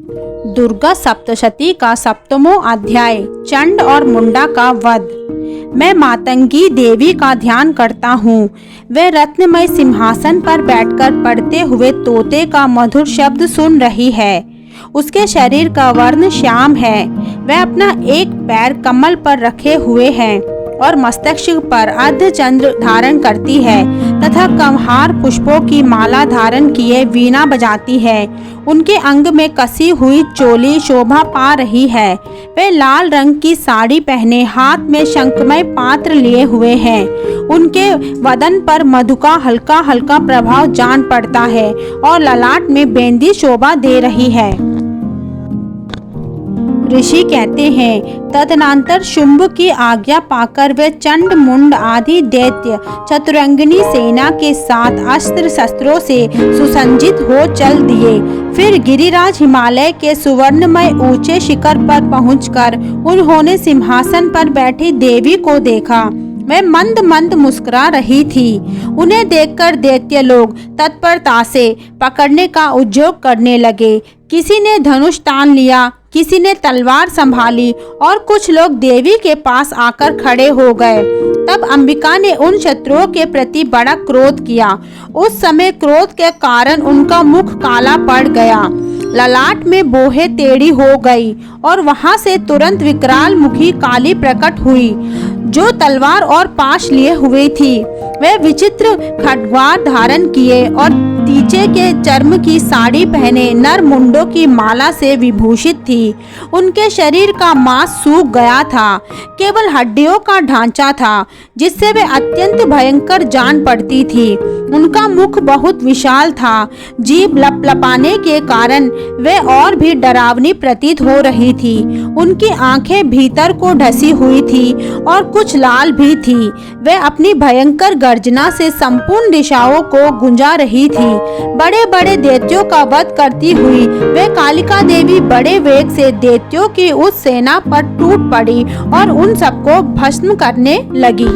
दुर्गा सप्तशती का 7वां अध्याय, चंड और मुंडा का वध। मैं मातंगी देवी का ध्यान करता हूँ। वह रत्नमय सिंहासन पर बैठकर पढ़ते हुए तोते का मधुर शब्द सुन रही है। उसके शरीर का वर्ण श्याम है। वह अपना एक पैर कमल पर रखे हुए है और मस्तक पर अर्धचंद्र धारण करती है तथा कमहार पुष्पों की माला धारण किए वीणा बजाती है। उनके अंग में कसी हुई चोली शोभा पा रही है। वे लाल रंग की साड़ी पहने हाथ में शंखमय पात्र लिए हुए हैं। उनके वदन पर मधु का हल्का हल्का प्रभाव जान पड़ता है और ललाट में बेंदी शोभा दे रही है। ऋषि कहते हैं, तदनंतर शुंभ की आज्ञा पाकर वे चंड मुंड आदि दैत्य चतुरंगिनी सेना के साथ अस्त्र शस्त्रों से सुसज्जित हो चल दिए। फिर गिरिराज हिमालय के सुवर्णमय ऊंचे शिखर पर पहुंचकर उन्होंने सिंहासन पर बैठी देवी को देखा। वह मंद मंद मुस्कुरा रही थी। उन्हें देखकर दैत्य लोग तत्परता से पकड़ने का उद्योग करने लगे। किसी ने धनुष तान लिया, किसी ने तलवार संभाली और कुछ लोग देवी के पास आकर खड़े हो गए। तब अंबिका ने उन शत्रुओं के प्रति बड़ा क्रोध किया। उस समय क्रोध के कारण उनका मुख काला पड़ गया, ललाट में बोहे टेढ़ी हो गई और वहां से तुरंत विकराल मुखी काली प्रकट हुई, जो तलवार और पाश लिए हुई थी। वह विचित्र खड्गवार धारण किए और तीचे के चर्म की साड़ी पहने नर मुंडों की माला से विभूषित थी। उनके शरीर का मांस सूख गया था, केवल हड्डियों का ढांचा था, जिससे वे अत्यंत भयंकर जान पड़ती थी। उनका मुख बहुत विशाल था। जीभ लपलपाने के कारण वे और भी डरावनी प्रतीत हो रही थी। उनकी आंखें भीतर को ढसी हुई थी और कुछ लाल भी थी। वे अपनी भयंकर गर्जना से संपूर्ण दिशाओं को गुंजा रही थी। बड़े बड़े दैत्यों का वध करती हुई वे कालिका देवी बड़े वेग से दैत्यों की उस सेना पर टूट पड़ी और उन सबको भस्म करने लगी।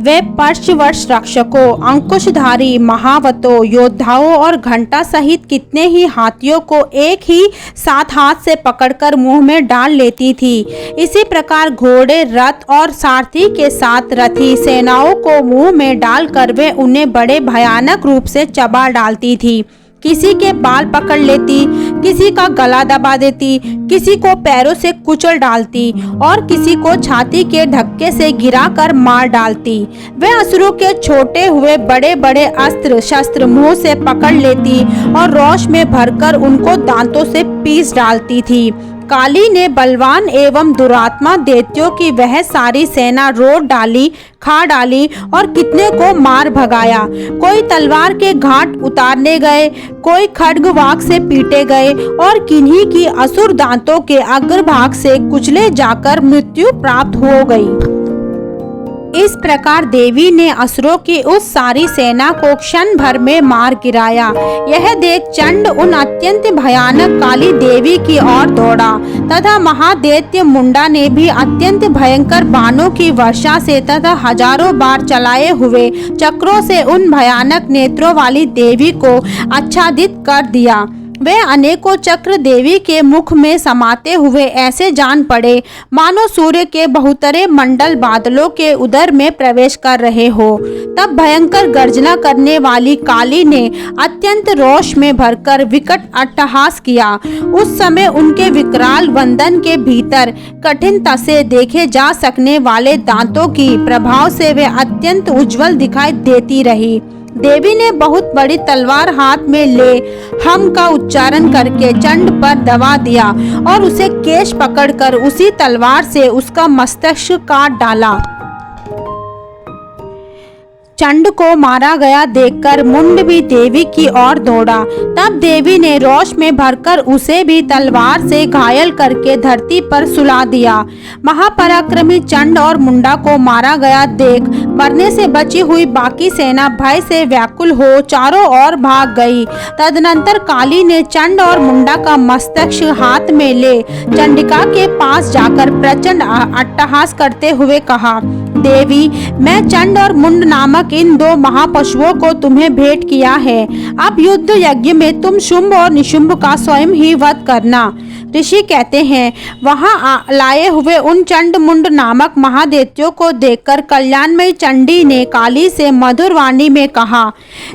वे पर्शवर्ष रक्षकों, अंकुशधारी महावतों, योद्धाओं और घंटा सहित कितने ही हाथियों को एक ही साथ हाथ से पकड़कर मुंह में डाल लेती थी। इसी प्रकार घोड़े, रथ और सारथी के साथ रथी सेनाओं को मुंह में डालकर वे उन्हें बड़े भयानक रूप से चबा डालती थी। किसी के बाल पकड़ लेती, किसी का गला दबा देती, किसी को पैरों से कुचल डालती और किसी को छाती के धक्के से गिराकर मार डालती। वे असुरों के छोटे हुए बड़े बड़े अस्त्र शस्त्र मुंह से पकड़ लेती और रोश में भरकर उनको दांतों से पीस डालती थी। काली ने बलवान एवं दुरात्मा दैत्यों की वह सारी सेना रोड डाली, खा डाली और कितने को मार भगाया। कोई तलवार के घाट उतारने गए, कोई खड्गवाक से पीटे गए और किन्हीं की असुर दांतों के अग्रभाग से कुचले जाकर मृत्यु प्राप्त हो गई। इस प्रकार देवी ने असुरों की उस सारी सेना को क्षण भर में मार गिराया। यह देख चंड उन अत्यंत भयानक काली देवी की ओर दौड़ा तथा महादैत्य मुंडा ने भी अत्यंत भयंकर बाणों की वर्षा से तथा हजारों बार चलाए हुए चक्रों से उन भयानक नेत्रों वाली देवी को आच्छादित कर दिया। वे अनेकों चक्र देवी के मुख में समाते हुए ऐसे जान पड़े मानो सूर्य के बहुतरे मंडल बादलों के उदर में प्रवेश कर रहे हो। तब भयंकर गर्जना करने वाली काली ने अत्यंत रोष में भरकर विकट अट्टहास किया। उस समय उनके विकराल वंदन के भीतर कठिनता से देखे जा सकने वाले दांतों की प्रभाव से वे अत्यंत उज्जवल दिखाई देती रही। देवी ने बहुत बड़ी तलवार हाथ में ले हम का उच्चारण करके चंड पर दबा दिया और उसे केश पकड़कर उसी तलवार से उसका मस्तक काट डाला। चंड को मारा गया देखकर मुंड भी देवी की ओर दौड़ा। तब देवी ने रोष में भरकर उसे भी तलवार से घायल करके धरती पर सुला दिया। महापराक्रमी चंड और मुंडा को मारा गया देख मरने से बची हुई बाकी सेना भय से व्याकुल हो चारों ओर भाग गई। तदनंतर काली ने चंड और मुंडा का मस्तक हाथ में ले चंडिका के पास जाकर प्रचंड अट्टहास करते हुए कहा, देवी, मैं चंड और मुंड नामक इन दो महापशुओं को तुम्हें भेंट किया है। अब युद्ध यज्ञ में तुम शुंभ और निशुंभ का स्वयं ही वध करना। ऋषि कहते हैं, वहां लाए हुए उन चंड मुंड नामक महादैत्यों को देखकर कल्याणमयी चंडी ने काली से मधुर वाणी में कहा,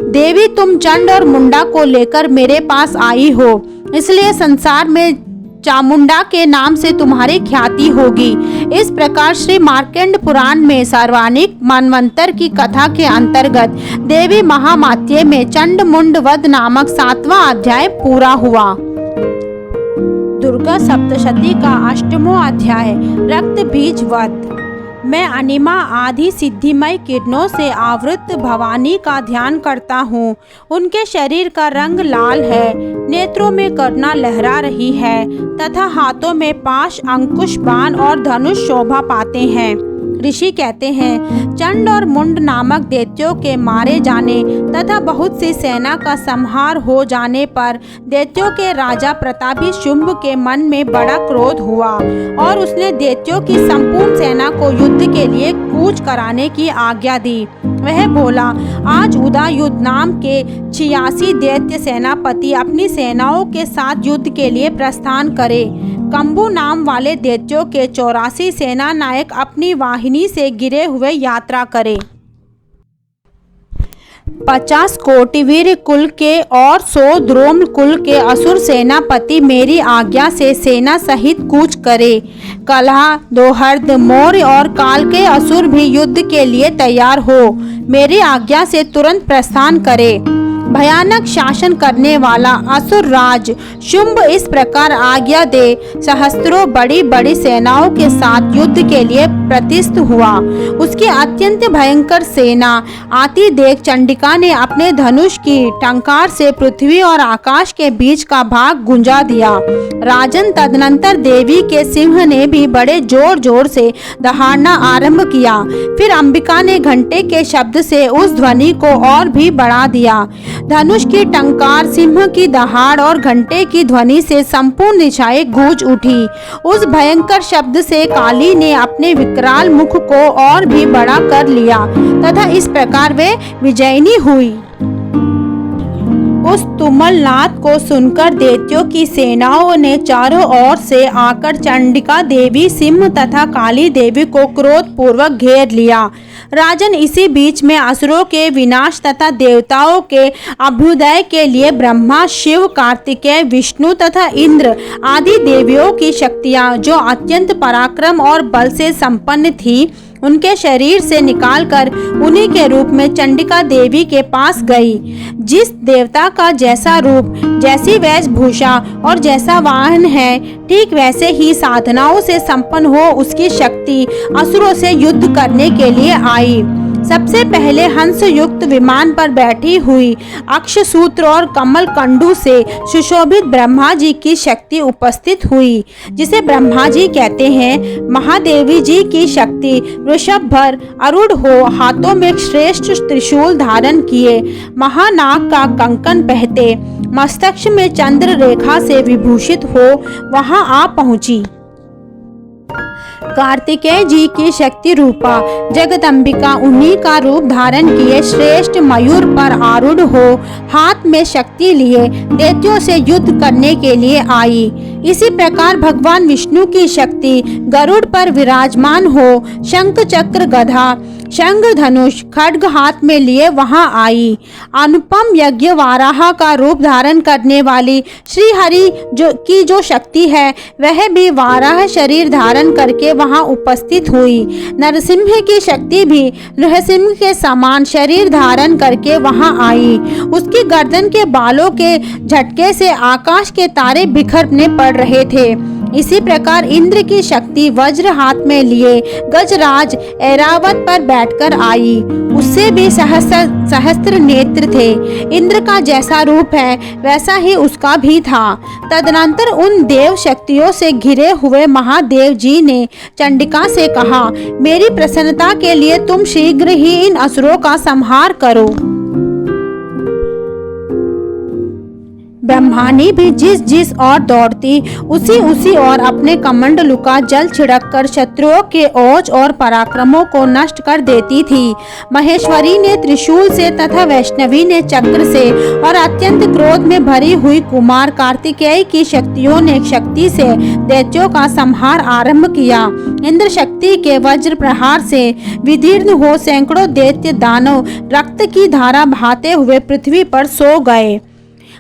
देवी तुम चंड और मुंडा को लेकर मेरे पास आई हो, इसलिए संसार में चामुंडा के नाम से तुम्हारी ख्याति होगी। इस प्रकार श्री मार्कंड पुराण में सर्वानिक मनवंतर की कथा के अंतर्गत देवी महामात्य में चंड मुंड वध नामक 7वां अध्याय पूरा हुआ। दुर्गा सप्तशती का 8वां अध्याय रक्त बीज वध। मैं अनिमा आदि सिद्धिमय किरणों से आवृत भवानी का ध्यान करता हूँ। उनके शरीर का रंग लाल है, नेत्रों में करुणा लहरा रही है तथा हाथों में पाश, अंकुश, बाण और धनुष शोभा पाते हैं। ऋषि कहते हैं, चंड और मुंड नामक दैत्यों के मारे जाने तथा बहुत सी सेना का संहार हो जाने पर दैत्यों के राजा प्रतापी शुंभ के मन में बड़ा क्रोध हुआ और उसने दैत्यों की संपूर्ण सेना को युद्ध के लिए कूच कराने की आज्ञा दी। वह बोला, आज उदयुद्ध नाम के 86 दैत्य सेनापति अपनी सेनाओं के साथ युद्ध के लिए प्रस्थान करे। कंबू नाम वाले दैत्यों के 84 सेना नायक अपनी वाहिनी से गिरे हुए यात्रा करे। 50 कोटि वीर कुल के और 100 द्रोम कुल के असुर सेनापति मेरी आज्ञा से सेना सहित कूच करे। कलह, दोहर्द, मौर्य और काल के असुर भी युद्ध के लिए तैयार हो मेरी आज्ञा से तुरंत प्रस्थान करे। भयानक शासन करने वाला असुर राज शुंभ इस प्रकार आज्ञा दे सहस्त्रों बड़ी बड़ी सेनाओं के साथ युद्ध के लिए प्रतिष्ठ हुआ। उसकी अत्यंत भयंकर सेना आती देख चंडिका ने अपने धनुष की टंकार से पृथ्वी और आकाश के बीच का भाग गुंजा दिया। राजन, तदनंतर देवी के सिंह ने भी बड़े जोर जोर से दहाड़ना आरंभ किया। फिर अंबिका ने घंटे के शब्द से उस ध्वनि को और भी बढ़ा दिया। धनुष की टंकार, सिंह की दहाड़ और घंटे की ध्वनि से संपूर्ण दिशाएं गूंज उठी। उस भयंकर शब्द से काली ने अपने विकराल मुख को और भी बड़ा कर लिया तथा इस प्रकार वे विजयिनी हुई। उस तुमलनाद को सुनकर दैत्यों की सेनाओं ने चारों ओर से आकर चंडिका देवी, सिंह तथा काली देवी को क्रोध पूर्वक घेर लिया। राजन, इसी बीच में असुरों के विनाश तथा देवताओं के अभ्युदय के लिए ब्रह्मा, शिव, कार्तिकेय, विष्णु तथा इंद्र आदि देवियों की शक्तियां जो अत्यंत पराक्रम और बल से संपन्न थी, उनके शरीर से निकालकर उन्हीं के रूप में चंडिका देवी के पास गई। जिस देवता का जैसा रूप, जैसी वेशभूषा और जैसा वाहन है, ठीक वैसे ही साधनाओं से संपन्न हो उसकी शक्ति असुरों से युद्ध करने के लिए आई। सबसे पहले हंस युक्त विमान पर बैठी हुई अक्षसूत्र और कमल कंडू से सुशोभित ब्रह्मा जी की शक्ति उपस्थित हुई, जिसे ब्रह्मा जी कहते हैं। महादेवी जी की शक्ति वृषभ भर आरूढ़ हो, हाथों में श्रेष्ठ त्रिशूल धारण किए, महानाग का कंकन पहते, मस्तक में चंद्र रेखा से विभूषित हो वहां आ पहुंची। कार्तिकेय जी की शक्ति रूपा जगदम्बिका उन्हीं का रूप धारण किए श्रेष्ठ मयूर पर आरूढ़ हो, हाथ में शक्ति लिए दैत्यों से युद्ध करने के लिए आई। इसी प्रकार भगवान विष्णु की शक्ति गरुड़ पर विराजमान हो, शंख चक्र गदा शंख धनुष खड्ग हाथ में लिए वहां आई। अनुपम यज्ञ वाराह का रूप धारण करने वाली श्री हरि जो शक्ति है, वह भी वाराह शरीर धारण करके वहां उपस्थित हुई। नरसिंह की शक्ति भी नृसिंह के समान शरीर धारण करके वहां आई। उसकी गर्दन के बालों के झटके से आकाश के तारे बिखरने पड़ रहे थे। इसी प्रकार इंद्र की शक्ति वज्र हाथ में लिए गजराज ऐरावत पर बैठकर आई। उससे भी सहस्त्र नेत्र थे। इंद्र का जैसा रूप है वैसा ही उसका भी था। तदनंतर उन देव शक्तियों से घिरे हुए महादेव जी ने चंडिका से कहा, मेरी प्रसन्नता के लिए तुम शीघ्र ही इन असुरों का संहार करो। ब्रह्मानी भी जिस जिस ओर दौड़ती उसी ओर अपने कमंडलू का जल छिड़क कर शत्रुओं के ओज और पराक्रमों को नष्ट कर देती थी। महेश्वरी ने त्रिशूल से तथा वैष्णवी ने चक्र से और अत्यंत क्रोध में भरी हुई कुमार कार्तिकेय की शक्तियों ने शक्ति से दैत्यों का संहार आरंभ किया। इंद्र शक्ति के वज्र प्रहार से विदीर्ण हो सैकड़ों दैत्य दानव रक्त की धारा बहाते हुए पृथ्वी पर सो गए।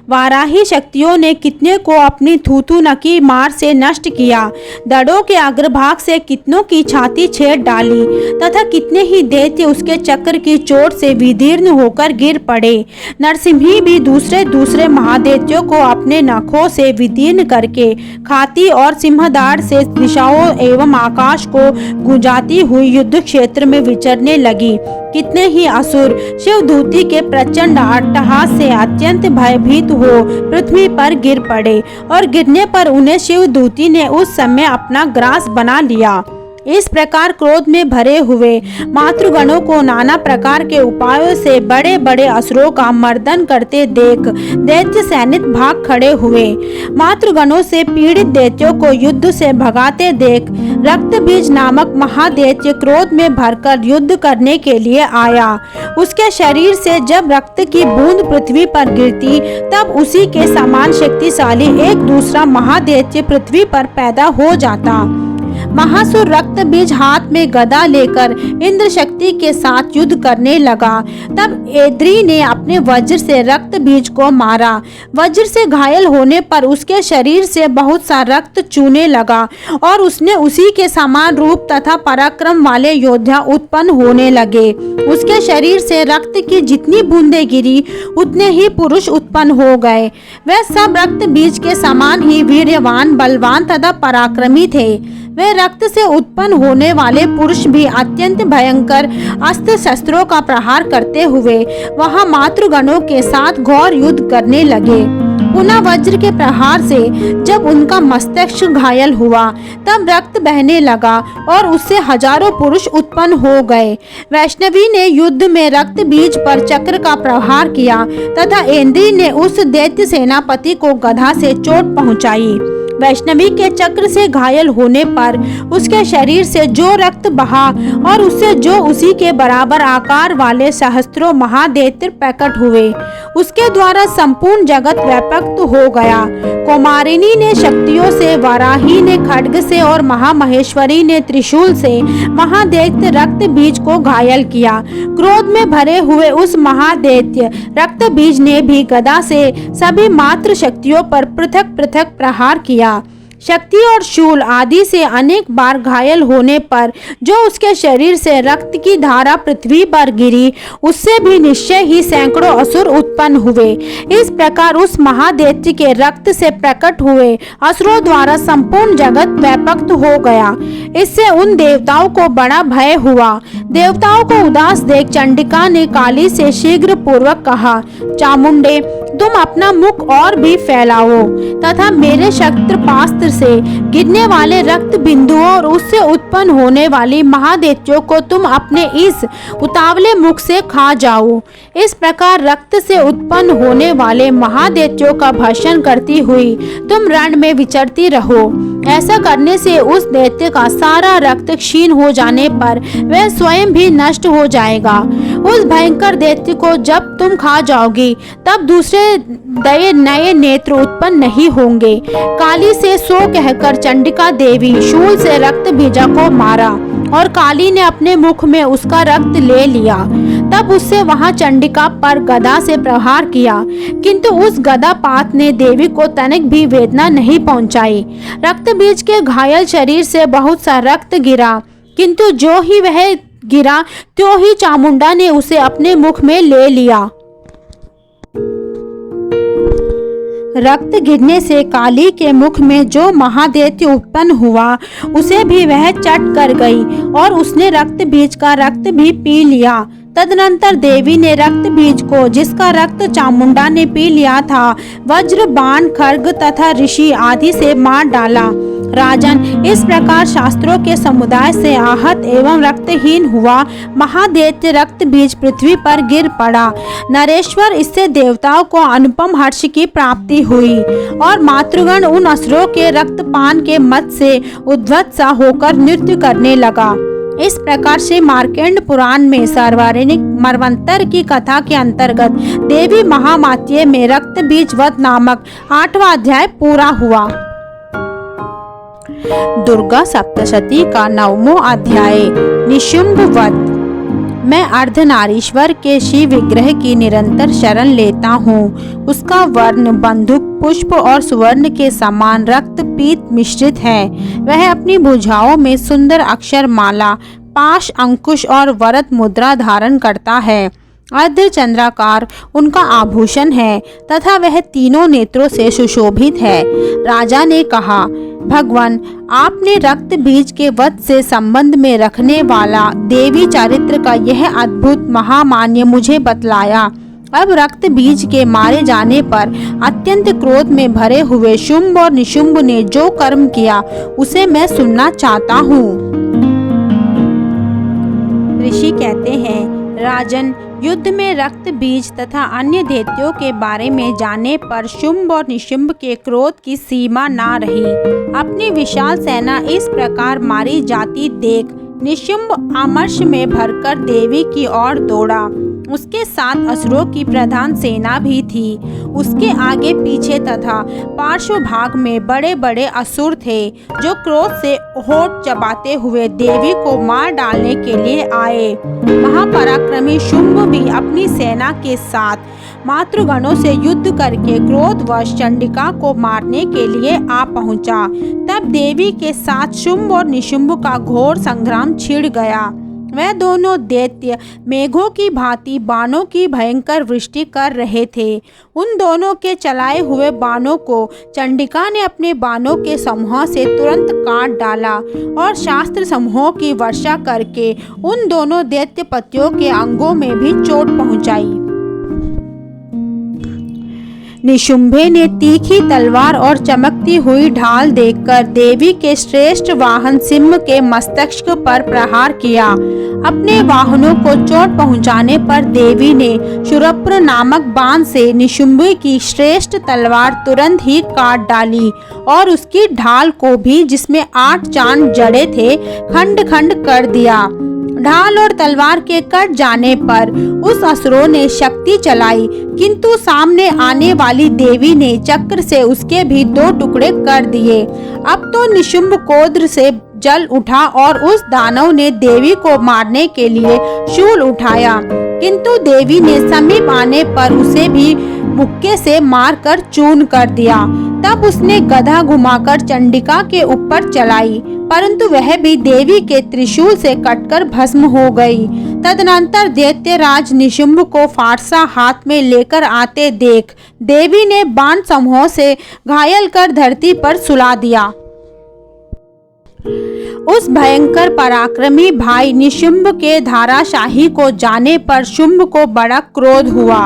वाराही शक्तियों ने कितने को अपनी थूथू नकी मार से नष्ट किया। दड़ों के अग्रभाग से कितनों की छाती छेद डाली तथा कितने ही दैत्य उसके चक्र की चोट से विदीर्ण होकर गिर पड़े। नरसिंही भी दूसरे महादैत्यों को अपने नखों से विदीर्ण करके खाती और सिंहदाढ़ से दिशाओं एवं आकाश को गुंजाती हुई युद्ध क्षेत्र में विचरने लगी। कितने ही असुर शिवदूती के प्रचंड अट्टहास से अत्यंत भयभीत हो पृथ्वी पर गिर पड़े और गिरने पर उन्हें शिवदूती ने उस समय अपना ग्रास बना लिया। इस प्रकार क्रोध में भरे हुए मातृगणों को नाना प्रकार के उपायों से बड़े बड़े असुरों का मर्दन करते देख दैत्य सैनिक भाग खड़े हुए। मातृगणों से पीड़ित दैत्यों को युद्ध से भगाते देख रक्तबीज नामक महादैत्य क्रोध में भरकर युद्ध करने के लिए आया। उसके शरीर से जब रक्त की बूंद पृथ्वी पर गिरती तब उसी के समान शक्तिशाली एक दूसरा महादैत्य पृथ्वी पर पैदा हो जाता। महासुर रक्त बीज हाथ में गदा लेकर इंद्र शक्ति के साथ युद्ध करने लगा। तब इंद्री ने अपने वज्र से रक्त बीज को मारा। वज्र से घायल होने पर उसके शरीर से बहुत सा रक्त चूने लगा और उसने उसी के समान रूप तथा पराक्रम वाले योद्धा उत्पन्न होने लगे। उसके शरीर से रक्त की जितनी बूंदें गिरी उतने ही पुरुष उत्पन्न हो गए। वह सब रक्त बीज के समान ही वीर्यवान, बलवान तथा पराक्रमी थे। वे रक्त से उत्पन्न होने वाले पुरुष भी अत्यंत भयंकर अस्त्र शस्त्रों का प्रहार करते हुए वहां मातृगणों के साथ घोर युद्ध करने लगे। पुनः वज्र के प्रहार से जब उनका मस्तिष्क घायल हुआ तब रक्त बहने लगा और उससे हजारों पुरुष उत्पन्न हो गए। वैष्णवी ने युद्ध में रक्त बीज पर चक्र का प्रहार किया तथा इंद्री ने उस दैत्य सेनापति को गदा से चोट पहुंचाई। वैष्णवी के चक्र से घायल होने पर उसके शरीर से जो रक्त बहा और उससे जो उसी के बराबर आकार वाले सहस्त्रों महादैत्य प्रकट हुए, उसके द्वारा संपूर्ण जगत व्यापक हो गया। कुमारिनी ने शक्तियों से, वाराही ने खड्ग से और महामहेश्वरी ने त्रिशूल से महादैत्य रक्त बीज को घायल किया। क्रोध में भरे हुए उस महादैत्य रक्त बीज ने भी गदा से सभी मात्र शक्तियों पर पृथक पृथक प्रहार किया। शक्ति और शूल आदि से अनेक बार घायल होने पर जो उसके शरीर से रक्त की धारा पृथ्वी पर गिरी, उससे भी निश्चय ही सैकड़ों असुर उत्पन्न हुए। इस प्रकार उस महादैत्य के रक्त से प्रकट हुए असुरों द्वारा संपूर्ण जगत व्यापक हो गया। इससे उन देवताओं को बड़ा भय हुआ। देवताओं को उदास देख चंडिका ने काली से शीघ्र पूर्वक कहा, चामुंडे, तुम अपना मुख और भी फैलाओ तथा मेरे शस्त्रपास्त्र से गिरने वाले रक्त बिंदुओं और उससे उत्पन्न होने वाली महादैत्यों को तुम अपने इस उतावले मुख से खा जाओ। इस प्रकार रक्त से उत्पन्न होने वाले महादैत्यों का भक्षण करती हुई तुम रण में विचरती रहो। ऐसा करने से उस दैत्य का सारा रक्त क्षीण हो जाने पर वह स्वयं भी नष्ट हो जाएगा। उस भयंकर दैत्य को जब तुम खा जाओगी तब दूसरे नए नेत्र उत्पन्न नहीं होंगे। काली से सो कहकर चंडिका देवी शूल से रक्त बीजा को मारा और काली ने अपने मुख में उसका रक्त ले लिया। तब उससे वहां चंडिका पर गदा से प्रहार किया, किंतु उस गदापात ने देवी को तनिक भी वेदना नहीं पहुंचाई। रक्त बीज के घायल शरीर से बहुत सा रक्त गिरा, किंतु जो ही वह गिरा त्यों ही चामुंडा ने उसे अपने मुख में ले लिया। रक्त गिरने से काली के मुख में जो महादैत्य उत्पन्न हुआ उसे भी वह चट कर गई और उसने रक्त बीज का रक्त भी पी लिया। तदनंतर देवी ने रक्त बीज को, जिसका रक्त चामुंडा ने पी लिया था, वज्र, बाण, खड्ग तथा ऋषि आदि से मार डाला। राजन, इस प्रकार शास्त्रों के समुदाय से आहत एवं रक्तहीन हुआ महादैत्य रक्त बीज पृथ्वी पर गिर पड़ा। नरेश्वर, इससे देवताओं को अनुपम हर्ष की प्राप्ति हुई और मातृगण उन असुरों के रक्तपान के मत से उद्वत सा होकर नृत्य करने लगा। इस प्रकार से मार्कंड पुराण में सार्वजनिक मरवंतर की कथा के अंतर्गत देवी महामात्य में रक्त बीज वध नामक 8वां अध्याय पूरा हुआ। दुर्गा सप्तशती का 9वां अध्याय निशुंभ वध। मैं अर्धनारीश्वर के शिव विग्रह की निरंतर शरण लेता हूँ। उसका वर्ण बंदूक पुष्प और सुवर्ण के समान रक्त पीत मिश्रित है। वह अपनी भुजाओं में सुंदर अक्षर माला, पाश, अंकुश और वरद मुद्रा धारण करता है। अर्धचंद्राकार उनका आभूषण है तथा वह तीनों नेत्रों से सुशोभित है। राजा ने कहा, भगवान, आपने रक्त बीज के वध से संबंध में रखने वाला देवी चरित्र का यह अद्भुत महामान्य मुझे बतलाया। अब रक्त बीज के मारे जाने पर अत्यंत क्रोध में भरे हुए शुंभ और निशुंभ ने जो कर्म किया उसे मैं सुनना चाहता हूँ। ऋषि कहते हैं, राजन, युद्ध में रक्त बीज तथा अन्य दैत्यों के बारे में जाने पर शुंभ और निशुंभ के क्रोध की सीमा ना रही। अपनी विशाल सेना इस प्रकार मारी जाती देख निशुंभ आमर्ष में भरकर देवी की ओर दौड़ा। उसके साथ असुरों की प्रधान सेना भी थी। उसके आगे पीछे तथा पार्श्व भाग में बड़े बड़े असुर थे जो क्रोध से होठ चबाते हुए देवी को मार डालने के लिए आए। महापराक्रमी शुंभ भी अपनी सेना के साथ मातृगणों से युद्ध करके क्रोधवश चंडिका को मारने के लिए आ पहुंचा। तब देवी के साथ शुंभ और निशुंभ का घोर संग्राम छिड़ गया। वह दोनों दैत्य मेघों की भांति बाणों की भयंकर वृष्टि कर रहे थे। उन दोनों के चलाए हुए बाणों को चंडिका ने अपने बाणों के समूह से तुरंत काट डाला और शास्त्र समूहों की वर्षा करके उन दोनों दैत्यपतियों के अंगों में भी चोट पहुंचाई। निशुंभे ने तीखी तलवार और चमकती हुई ढाल देखकर देवी के श्रेष्ठ वाहन सिंह के मस्तक पर प्रहार किया। अपने वाहनों को चोट पहुंचाने पर देवी ने शूरप्र नामक बाण से निशुंभे की श्रेष्ठ तलवार तुरंत ही काट डाली और उसकी ढाल को भी, जिसमें 8 चांद जड़े थे, खंड खंड कर दिया। ढाल और तलवार के कट जाने पर उस असुरों ने शक्ति चलाई, किंतु सामने आने वाली देवी ने चक्र से उसके भी 2 टुकड़े कर दिए। अब तो निशुंभ क्रोध से जल उठा और उस दानव ने देवी को मारने के लिए शूल उठाया, किंतु देवी ने समीप आने पर उसे भी मुक्के से मारकर चूर्ण कर दिया। तब उसने गदा घुमाकर चंडिका के ऊपर चलाई, परंतु वह भी देवी के त्रिशूल से कटकर भस्म हो गई। तदनंतर दैत्यराज निशुंभ को फारसा हाथ में लेकर आते देख देवी ने बाण समूह से घायल कर धरती पर सुला दिया। उस भयंकर पराक्रमी भाई निशुंभ के धाराशाही को जाने पर शुंभ को बड़ा क्रोध हुआ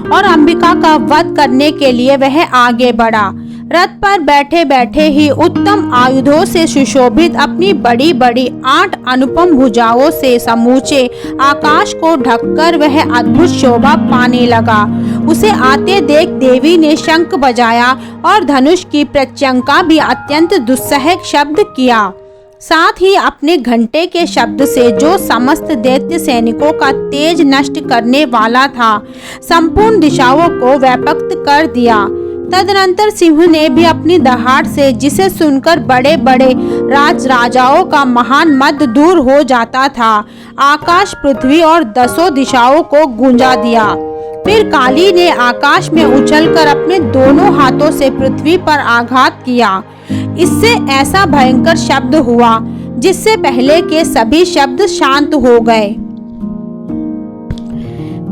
और अंबिका का वध करने के लिए वह आगे बढ़ा। रथ पर बैठे बैठे ही उत्तम आयुधों से सुशोभित अपनी बड़ी बड़ी 8 अनुपम भुजाओं से समूचे आकाश को ढककर वह अद्भुत शोभा पाने लगा। उसे आते देख देवी ने शंख बजाया और धनुष की प्रत्यंका भी अत्यंत दुस्सह शब्द किया। साथ ही अपने घंटे के शब्द से, जो समस्त दैत्य सैनिकों का तेज नष्ट करने वाला था, संपूर्ण दिशाओं को व्याप्त कर दिया। तदनंतर सिंह ने भी अपनी दहाड़ से, जिसे सुनकर बड़े बड़े राजाओं का महान मद दूर हो जाता था, आकाश, पृथ्वी और 10 दिशाओं को गूंजा दिया। फिर काली ने आकाश में उछलकर अपने दोनों हाथों से पृथ्वी पर आघात किया। इससे ऐसा भयंकर शब्द हुआ जिससे पहले के सभी शब्द शांत हो गए।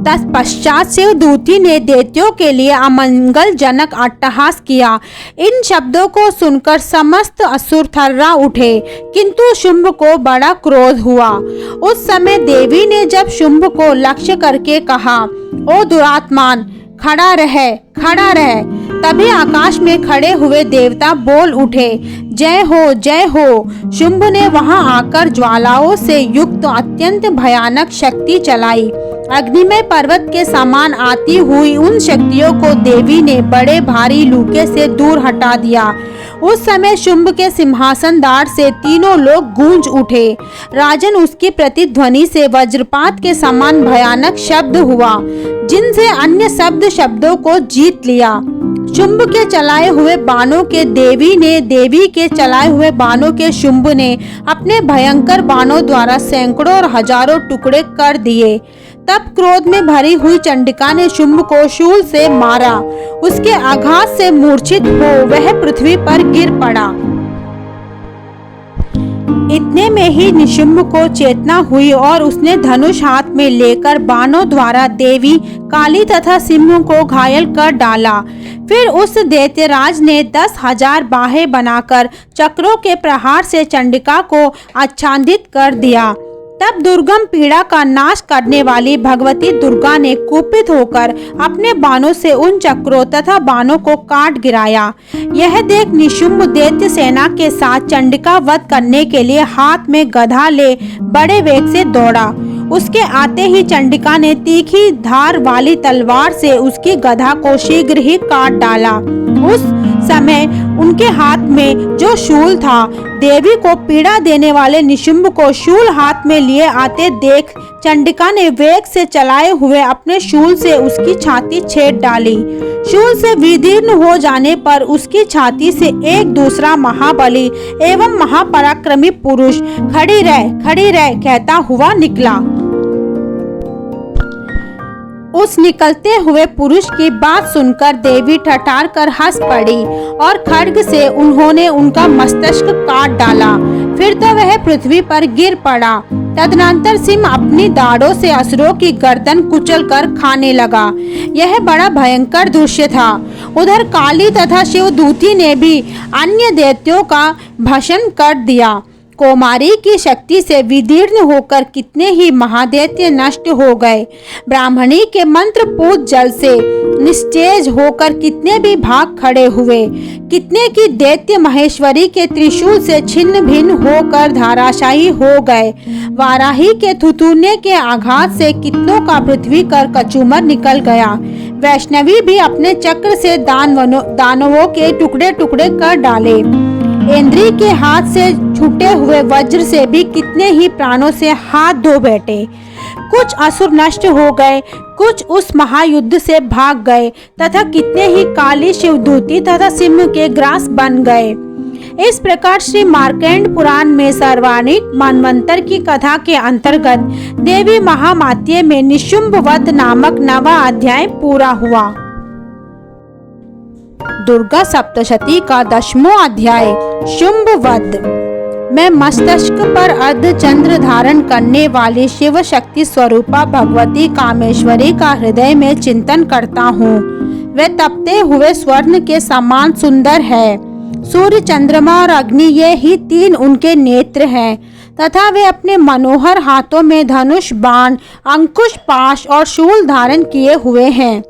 तत्पश्चात शिवदूती ने दैत्यों के लिए अमंगलजनक अट्टहास किया। इन शब्दों को सुनकर समस्त असुर थर्रा उठे, किंतु शुंभ को बड़ा क्रोध हुआ। उस समय देवी ने जब शुंभ को लक्ष्य करके कहा, ओ दुरात्मान, खड़ा रह, खड़ा रह। तभी आकाश में खड़े हुए देवता बोल उठे, जय हो, जय हो। शुंभ ने वहां आकर ज्वालाओं से युक्त अत्यंत भयानक शक्ति चलाई। अग्निमय पर्वत के समान आती हुई उन शक्तियों को देवी ने बड़े भारी लूके से दूर हटा दिया। उस समय शुंभ के सिंहासन द्वार से तीनों लोग गूंज उठे। राजन, उसकी प्रतिध्वनि से वज्रपात के समान भयानक शब्द हुआ, जिनसे अन्य शब्दों को जीत लिया। शुंभ के चलाए हुए बाणों के देवी ने, देवी के चलाए हुए बाणों के शुंभ ने अपने भयंकर बाणों द्वारा सैकड़ों और हजारों टुकड़े कर दिए। तब क्रोध में भरी हुई चंडिका ने शुंभ को शूल से मारा। उसके आघात से मूर्छित हो वह पृथ्वी पर गिर पड़ा। इतने में ही निशुंभ को चेतना हुई और उसने धनुष हाथ में लेकर बाणों द्वारा देवी, काली तथा सिंह को घायल कर डाला। फिर उस दैत्यराज ने 10,000 बाहें बनाकर चक्रों के प्रहार से चंडिका को आच्छादित कर दिया। तब दुर्गम पीड़ा का नाश करने वाली भगवती दुर्गा ने कुपित होकर अपने बाणों से उन चक्रों तथा बाणों को काट गिराया। यह देख निशुंभ दैत्य सेना के साथ चंडिका वध करने के लिए हाथ में गदा ले बड़े वेग से दौड़ा। उसके आते ही चंडिका ने तीखी धार वाली तलवार से उसकी गदा को शीघ्र ही काट डाला। उस समय उनके हाथ में जो शूल था, देवी को पीड़ा देने वाले निशुंभ को शूल हाथ में लिए आते देख चंडिका ने वेग से चलाए हुए अपने शूल से उसकी छाती छेद डाली। शूल से विदीर्ण हो जाने पर उसकी छाती से एक दूसरा महाबली एवं महापराक्रमी पुरुष खड़ी रह कहता हुआ निकला। उस निकलते हुए पुरुष की बात सुनकर देवी ठठार कर हंस पड़ी और खड्ग से उन्होंने उनका मस्तक काट डाला। फिर तो वह पृथ्वी पर गिर पड़ा। तदनंतर सिंह अपनी दाढ़ों से असुरों की गर्दन कुचल कर खाने लगा। यह बड़ा भयंकर दृश्य था। उधर काली तथा शिवदूती ने भी अन्य दैत्यों का भस्म कर दिया। कौमारी की शक्ति से विदीर्ण होकर कितने ही महादैत्य नष्ट हो गए। ब्राह्मणी के मंत्र पूत जल से निस्तेज होकर कितने भी भाग खड़े हुए। कितने की दैत्य महेश्वरी के त्रिशूल से छिन्न भिन्न होकर धाराशायी हो गए। वाराही के थुथुरने के आघात से कितनों का पृथ्वी कर कचूमर निकल गया। वैष्णवी भी अपने चक्र से दानवों के टुकड़े टुकड़े कर डाले। इंद्री के हाथ से छूटे हुए वज्र से भी कितने ही प्राणों से हाथ धो बैठे। कुछ असुर नष्ट हो गए, कुछ उस महायुद्ध से भाग गए तथा कितने ही काली शिवदूती तथा सिंह के ग्रास बन गए। इस प्रकार श्री मार्कंड पुराण में सर्वानिक मनवंतर की कथा के अंतर्गत देवी महामात्य में निशुंभ वध नामक 9वां अध्याय पूरा हुआ। दुर्गा सप्तशती का 10वां अध्याय शुंभ वध। मैं मस्तक पर अर्ध चंद्र धारण करने वाली शिव शक्ति स्वरूपा भगवती कामेश्वरी का हृदय में चिंतन करता हूँ। वे तपते हुए स्वर्ण के समान सुंदर है। सूर्य, चंद्रमा और अग्नि ये ही 3 उनके नेत्र हैं तथा वे अपने मनोहर हाथों में धनुष, बाण, अंकुश, पाश और शूल धारण किए हुए हैं।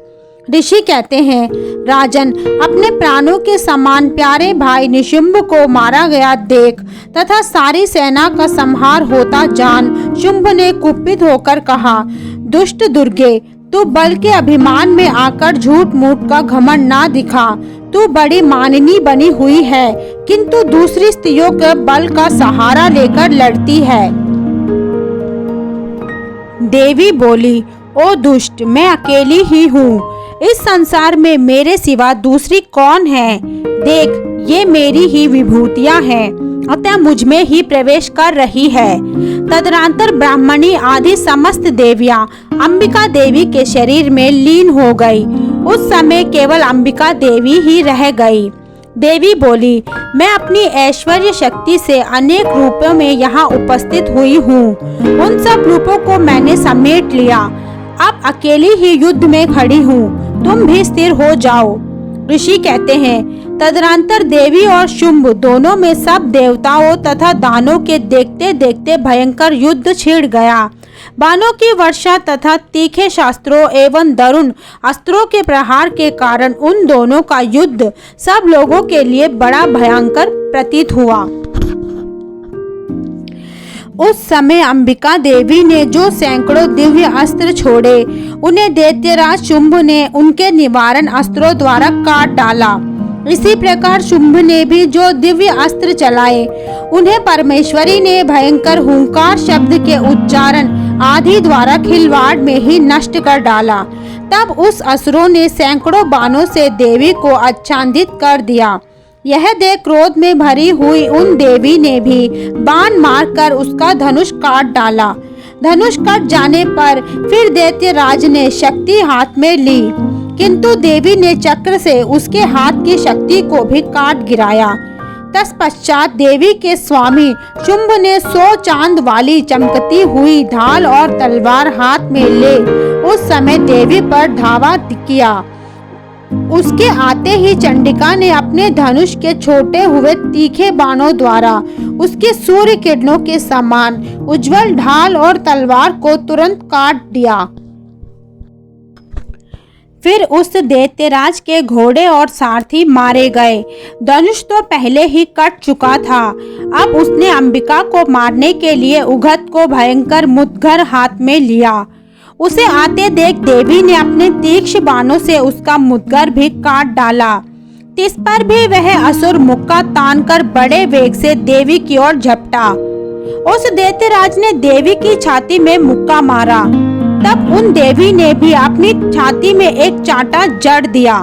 ऋषि कहते हैं, राजन, अपने प्राणों के समान प्यारे भाई निशुंभ को मारा गया देख तथा सारी सेना का संहार होता जान शुंभ ने कुपित होकर कहा, दुष्ट दुर्गे, तू बल के अभिमान में आकर झूठ मूठ का घमंड ना दिखा। तू बड़ी माननी बनी हुई है, किंतु दूसरी स्त्रियों के बल का सहारा लेकर लड़ती है। देवी बोली, ओ दुष्ट, मैं अकेली ही हूँ। इस संसार में मेरे सिवा दूसरी कौन है? देख, ये मेरी ही विभूतियां हैं, अतः मुझ में ही प्रवेश कर रही है। तदनंतर ब्राह्मणी आदि समस्त देवियां अंबिका देवी के शरीर में लीन हो गई। उस समय केवल अंबिका देवी ही रह गई। देवी बोली, मैं अपनी ऐश्वर्य शक्ति से अनेक रूपों में यहाँ उपस्थित हुई हूँ। उन सब रूपों को मैंने समेट लिया। अब अकेली ही युद्ध में खड़ी हूँ। तुम भी स्थिर हो जाओ। ऋषि कहते हैं, तदनंतर देवी और शुंभ दोनों में सब देवताओं तथा दानों के देखते देखते भयंकर युद्ध छिड़ गया। बाणों की वर्षा तथा तीखे शास्त्रों एवं दारुण अस्त्रों के प्रहार के कारण उन दोनों का युद्ध सब लोगों के लिए बड़ा भयंकर प्रतीत हुआ। उस समय अंबिका देवी ने जो सैकड़ों दिव्य अस्त्र छोड़े, उन्हें दैत्यराज शुंभ ने उनके निवारण अस्त्रों द्वारा काट डाला। इसी प्रकार शुंभ ने भी जो दिव्य अस्त्र चलाए, उन्हें परमेश्वरी ने भयंकर हुंकार शब्द के उच्चारण आदि द्वारा खिलवाड़ में ही नष्ट कर डाला। तब उस असुरों ने सैकड़ों बाणों से देवी को आच्छादित कर दिया। यह देख क्रोध में भरी हुई उन देवी ने भी बाण मारकर उसका धनुष काट डाला। धनुष कट जाने पर फिर दैत्यराज ने शक्ति हाथ में ली, किंतु देवी ने चक्र से उसके हाथ की शक्ति को भी काट गिराया। तत्पश्चात देवी के स्वामी शुंभ ने 100 चांद वाली चमकती हुई ढाल और तलवार हाथ में ले उस समय देवी पर धावा किया। उसके आते ही चंडिका ने अपने धनुष के छोटे हुए तीखे बाणों द्वारा उसके सूर्य किरणों के समान उज्जवल ढाल और तलवार को तुरंत काट दिया। फिर उस दैत्यराज के घोड़े और सारथी मारे गए। धनुष तो पहले ही कट चुका था। अब उसने अंबिका को मारने के लिए उघत को भयंकर मुद्गर हाथ में लिया। उसे आते देख देवी ने अपने तीक्ष्ण बाणों से उसका मुद्गर भी काट डाला। तिस पर भी वह असुर मुक्का तानकर बड़े वेग से देवी की ओर झपटा। उस दैत्यराज ने देवी की छाती में मुक्का मारा। तब उन देवी ने भी अपनी छाती में एक चांटा जड़ दिया।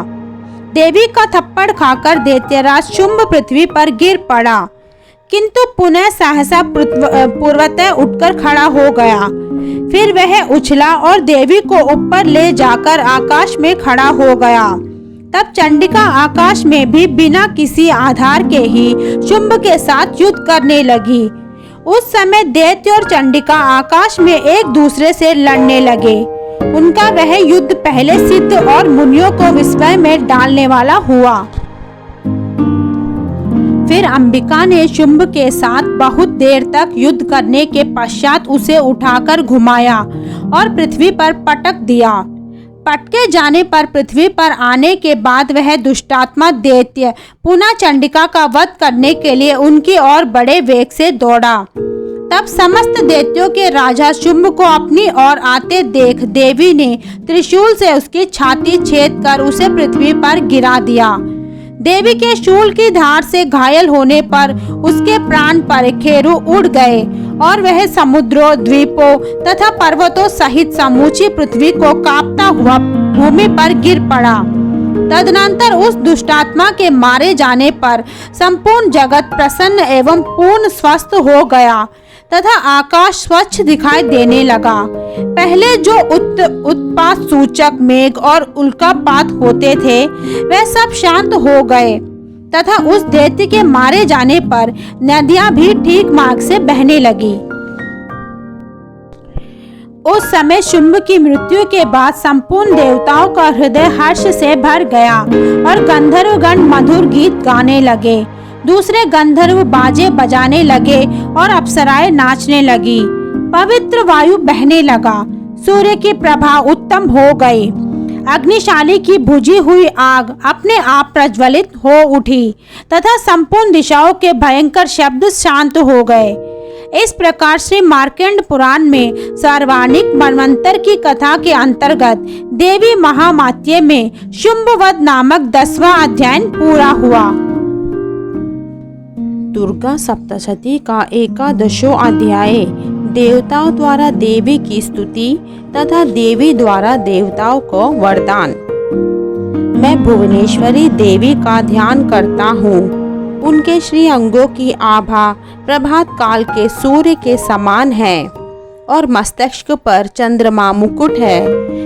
देवी का थप्पड़ खाकर दैत्यराज शुंभ पृथ्वी पर गिर पड़ा, किंतु पुनः सहसा पूर्वतः उठकर खड़ा हो गया। फिर वह उछला और देवी को ऊपर ले जाकर आकाश में खड़ा हो गया। तब चंडिका आकाश में भी बिना किसी आधार के ही शुंभ के साथ युद्ध करने लगी। उस समय दैत्य और चंडिका आकाश में एक दूसरे से लड़ने लगे। उनका वह युद्ध पहले सिद्ध और मुनियों को विस्मय में डालने वाला हुआ। फिर अंबिका ने शुंभ के साथ बहुत देर तक युद्ध करने के पश्चात उसे उठाकर घुमाया और पृथ्वी पर पटक दिया। पटके जाने पर पृथ्वी पर आने के बाद वह दुष्टात्मा दैत्य पुनः चंडिका का वध करने के लिए उनकी ओर बड़े वेग से दौड़ा। तब समस्त दैत्यों के राजा शुंभ को अपनी ओर आते देख देवी ने त्रिशूल से उसकी छाती छेद कर उसे पृथ्वी पर गिरा दिया। देवी के शूल की धार से घायल होने पर उसके प्राण पखेरु उड़ गए और वह समुद्रों, द्वीपों तथा पर्वतों सहित समूची पृथ्वी को कांपता हुआ भूमि पर गिर पड़ा। तदनंतर उस दुष्टात्मा के मारे जाने पर संपूर्ण जगत प्रसन्न एवं पूर्ण स्वस्थ हो गया तथा आकाश स्वच्छ दिखाई देने लगा। पहले जो उत्पात सूचक मेघ और उल्कापात होते थे वह सब शांत हो गए तथा उस दैत्य के मारे जाने पर नदियां भी ठीक मार्ग से बहने लगी। उस समय शुंभ की मृत्यु के बाद संपूर्ण देवताओं का हृदय हर्ष से भर गया और गंधर्वगण मधुर गीत गाने लगे। दूसरे गंधर्व बाजे बजाने लगे और अप्सराएं नाचने लगी। पवित्र वायु बहने लगा। सूर्य की प्रभा उत्तम हो गई। अग्निशाली की बुझी हुई आग अपने आप प्रज्वलित हो उठी तथा संपूर्ण दिशाओं के भयंकर शब्द शांत हो गए। इस प्रकार श्री मार्कंड पुराण में सर्वाणिक मनवंतर की कथा के अंतर्गत देवी महामात्य में शुंभवध नामक 10वां अध्याय पूरा हुआ। दुर्गा सप्तशती का 11वां अध्याय देवताओं द्वारा देवी की स्तुति तथा देवी द्वारा देवताओं को वरदान। मैं भुवनेश्वरी देवी का ध्यान करता हूँ। उनके श्री अंगों की आभा प्रभात काल के सूर्य के समान है और मस्तक पर चंद्रमा मुकुट है।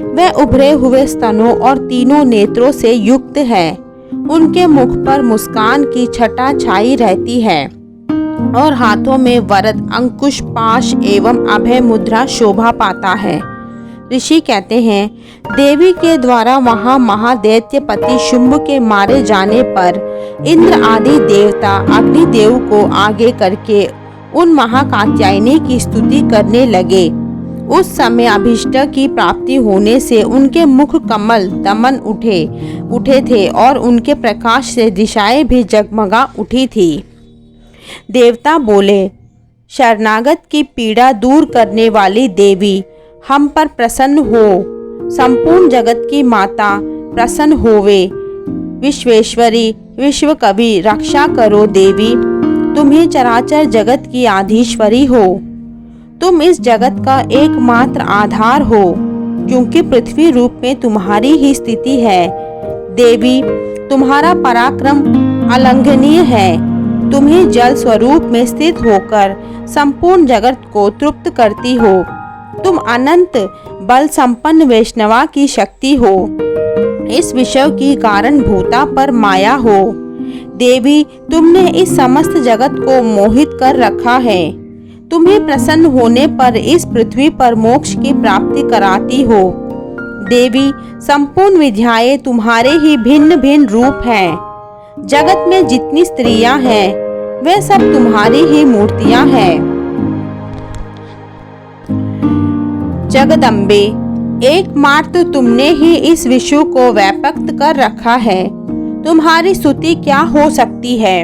वह उभरे हुए स्तनों और तीनों नेत्रों से युक्त है। उनके मुख पर मुस्कान की छटा छाई रहती है और हाथों में वरद, अंकुश, पाश एवं अभय मुद्रा शोभा पाता है। ऋषि कहते हैं, देवी के द्वारा वहां महादैत्यपति शुंभ के मारे जाने पर इंद्र आदि देवता अग्निदेव को आगे करके उन महाकात्यायनी की स्तुति करने लगे। उस समय अभीष्ट की प्राप्ति होने से उनके मुख कमल दमन उठे थे और उनके प्रकाश से दिशाएं भी जगमगा उठी थी। देवता बोले, शरणागत की पीड़ा दूर करने वाली देवी, हम पर प्रसन्न हो। संपूर्ण जगत की माता प्रसन्न होवे। विश्वेश्वरी, विश्व कवि, रक्षा करो देवी। तुम ही चराचर जगत की आधीश्वरी हो। तुम इस जगत का एकमात्र आधार हो, क्योंकि पृथ्वी रूप में तुम्हारी ही स्थिति है। देवी, तुम्हारा पराक्रम अलंघनीय है। तुम ही जल स्वरूप में स्थित होकर संपूर्ण जगत को तृप्त करती हो। तुम अनंत बल संपन्न वैष्णवा की शक्ति हो। इस विश्व की कारण भूता पर माया हो। देवी, तुमने इस समस्त जगत को मोहित कर रखा है। तुम्हें प्रसन्न होने पर इस पृथ्वी पर मोक्ष की प्राप्ति कराती हो। देवी, संपूर्ण विद्याएं तुम्हारे ही भिन्न भिन्न रूप हैं। जगत में जितनी स्त्रियां हैं वे सब तुम्हारी ही मूर्तियां हैं। जगदम्बे, एकमात्र तुमने ही इस विश्व को व्यापक कर रखा है। तुम्हारी स्तुति क्या हो सकती है।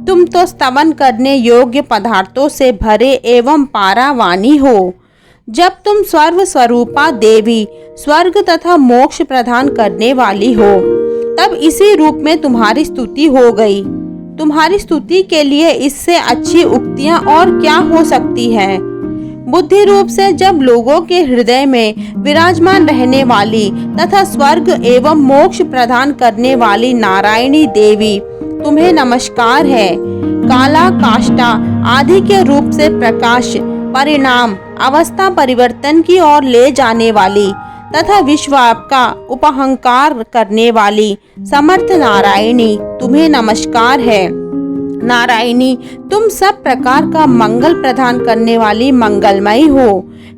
तुम तो स्तवन करने योग्य पदार्थों से भरे एवं पारावानी हो। जब तुम सर्व स्वरूपा देवी, स्वर्ग तथा मोक्ष प्रदान करने वाली हो, तब इसी रूप में तुम्हारी स्तुति हो गई। तुम्हारी स्तुति के लिए इससे अच्छी उक्तियां और क्या हो सकती है। बुद्धि रूप से जब लोगों के हृदय में विराजमान रहने वाली तथा स्वर्ग एवं मोक्ष प्रदान करने वाली नारायणी देवी, तुम्हें नमस्कार है। काला, काष्ठा आदि के रूप से प्रकाश, परिणाम, अवस्था परिवर्तन की ओर ले जाने वाली तथा विश्व का उपहंकार करने वाली समर्थ नारायणी, तुम्हें नमस्कार है। नारायणी, तुम सब प्रकार का मंगल प्रदान करने वाली मंगलमयी हो।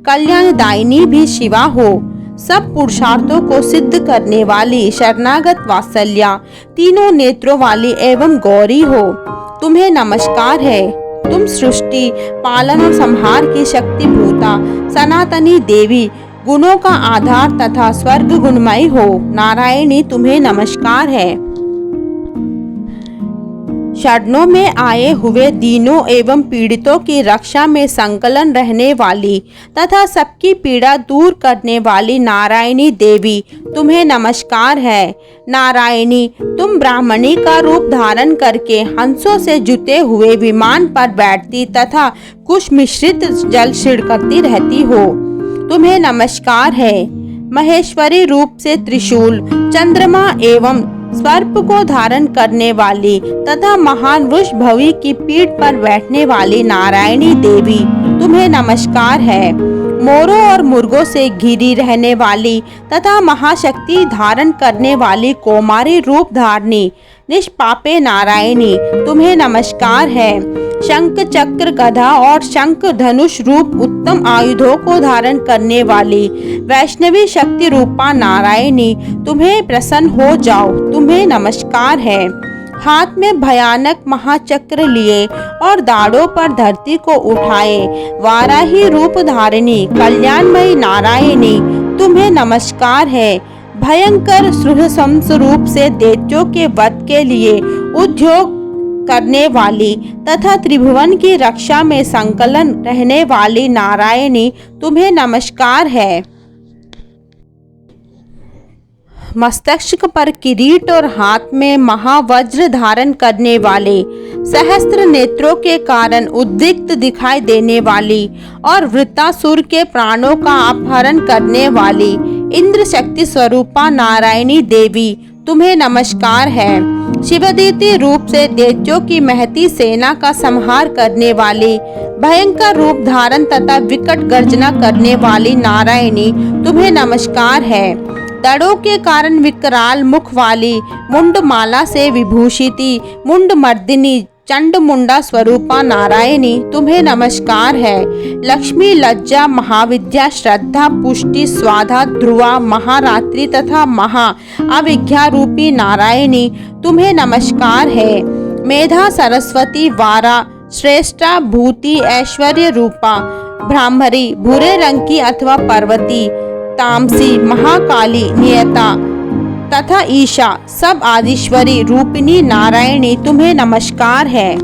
कल्याणदायिनी भी शिवा हो। सब पुरुषार्थों को सिद्ध करने वाली शरणागत वात्सल्या, तीनों नेत्रों वाली एवं गौरी हो। तुम्हें नमस्कार है। तुम सृष्टि, पालन और संहार की शक्ति भूता सनातनी देवी, गुणों का आधार तथा स्वर्ग गुणमयी हो। नारायणी, तुम्हें नमस्कार है। शरणों में आए हुए दीनों एवं पीड़ितों की रक्षा में संकलन रहने वाली तथा सबकी पीड़ा दूर करने वाली नारायणी देवी, तुम्हें नमस्कार है। नारायणी, तुम ब्राह्मणी का रूप धारण करके हंसों से जुते हुए विमान पर बैठती तथा कुश मिश्रित जल छिड़कती रहती हो। तुम्हें नमस्कार है। महेश्वरी रूप से त्रिशूल, चंद्रमा एवं सर्प को धारण करने वाली तथा महान वृषभवी की पीठ पर बैठने वाली नारायणी देवी, तुम्हें नमस्कार है। मोरों और मुर्गों से घिरी रहने वाली तथा महाशक्ति धारण करने वाली कौमारी रूप धारणी निष्पापे नारायणी, तुम्हें नमस्कार है। शंख, चक्र, गदा और शंख धनुष रूप उत्तम आयुधों को धारण करने वाली वैष्णवी शक्ति रूपा नारायणी, तुम्हें प्रसन्न हो जाओ, तुम्हें नमस्कार है। हाथ में भयानक महाचक्र लिए और दाढ़ों पर धरती को उठाए वाराही रूप धारिणी कल्याणमयी नारायणी, तुम्हें नमस्कार है। भयंकर सुरसंस रूप से दैत्यों के वध के लिए उद्योग करने वाली तथा त्रिभुवन की रक्षा में संकलन रहने वाली नारायणी, तुम्हें नमस्कार है। मस्तक पर किरीट और हाथ में महावज्र धारण करने वाले, सहस्त्र नेत्रों के कारण उद्रिक्त दिखाई देने वाली और वृत्तासुर के प्राणों का अपहरण करने वाली इंद्र शक्ति स्वरूपा नारायणी देवी, तुम्हें नमस्कार है। शिवदीति रूप से दैत्यों की महती सेना का संहार करने वाली, भयंकर रूप धारण तथा विकट गर्जना करने वाली नारायणी, तुम्हें नमस्कार है। दड़ों के कारण विकराल मुख वाली, मुंडमाला से विभूषिती मुंडमर्दिनी चंडमुंडा स्वरूपा नारायणी तुम्हें नमस्कार है। लक्ष्मी, लज्जा, महाविद्या, श्रद्धा, पुष्टि, स्वाधा, ध्रुवा, महारात्रि तथा महा अविद्या रूपी नारायणी तुम्हें नमस्कार है। मेधा, सरस्वती, वारा, श्रेष्ठा, भूति, ऐश्वर्य रूपा, ब्राह्मरी, भूरे रंग की अथवा पर्वती, तामसी, महाकाली, नियता तथा ईशा, सब आदिश्वरी रूपिणी नारायणी तुम्हें नमस्कार है।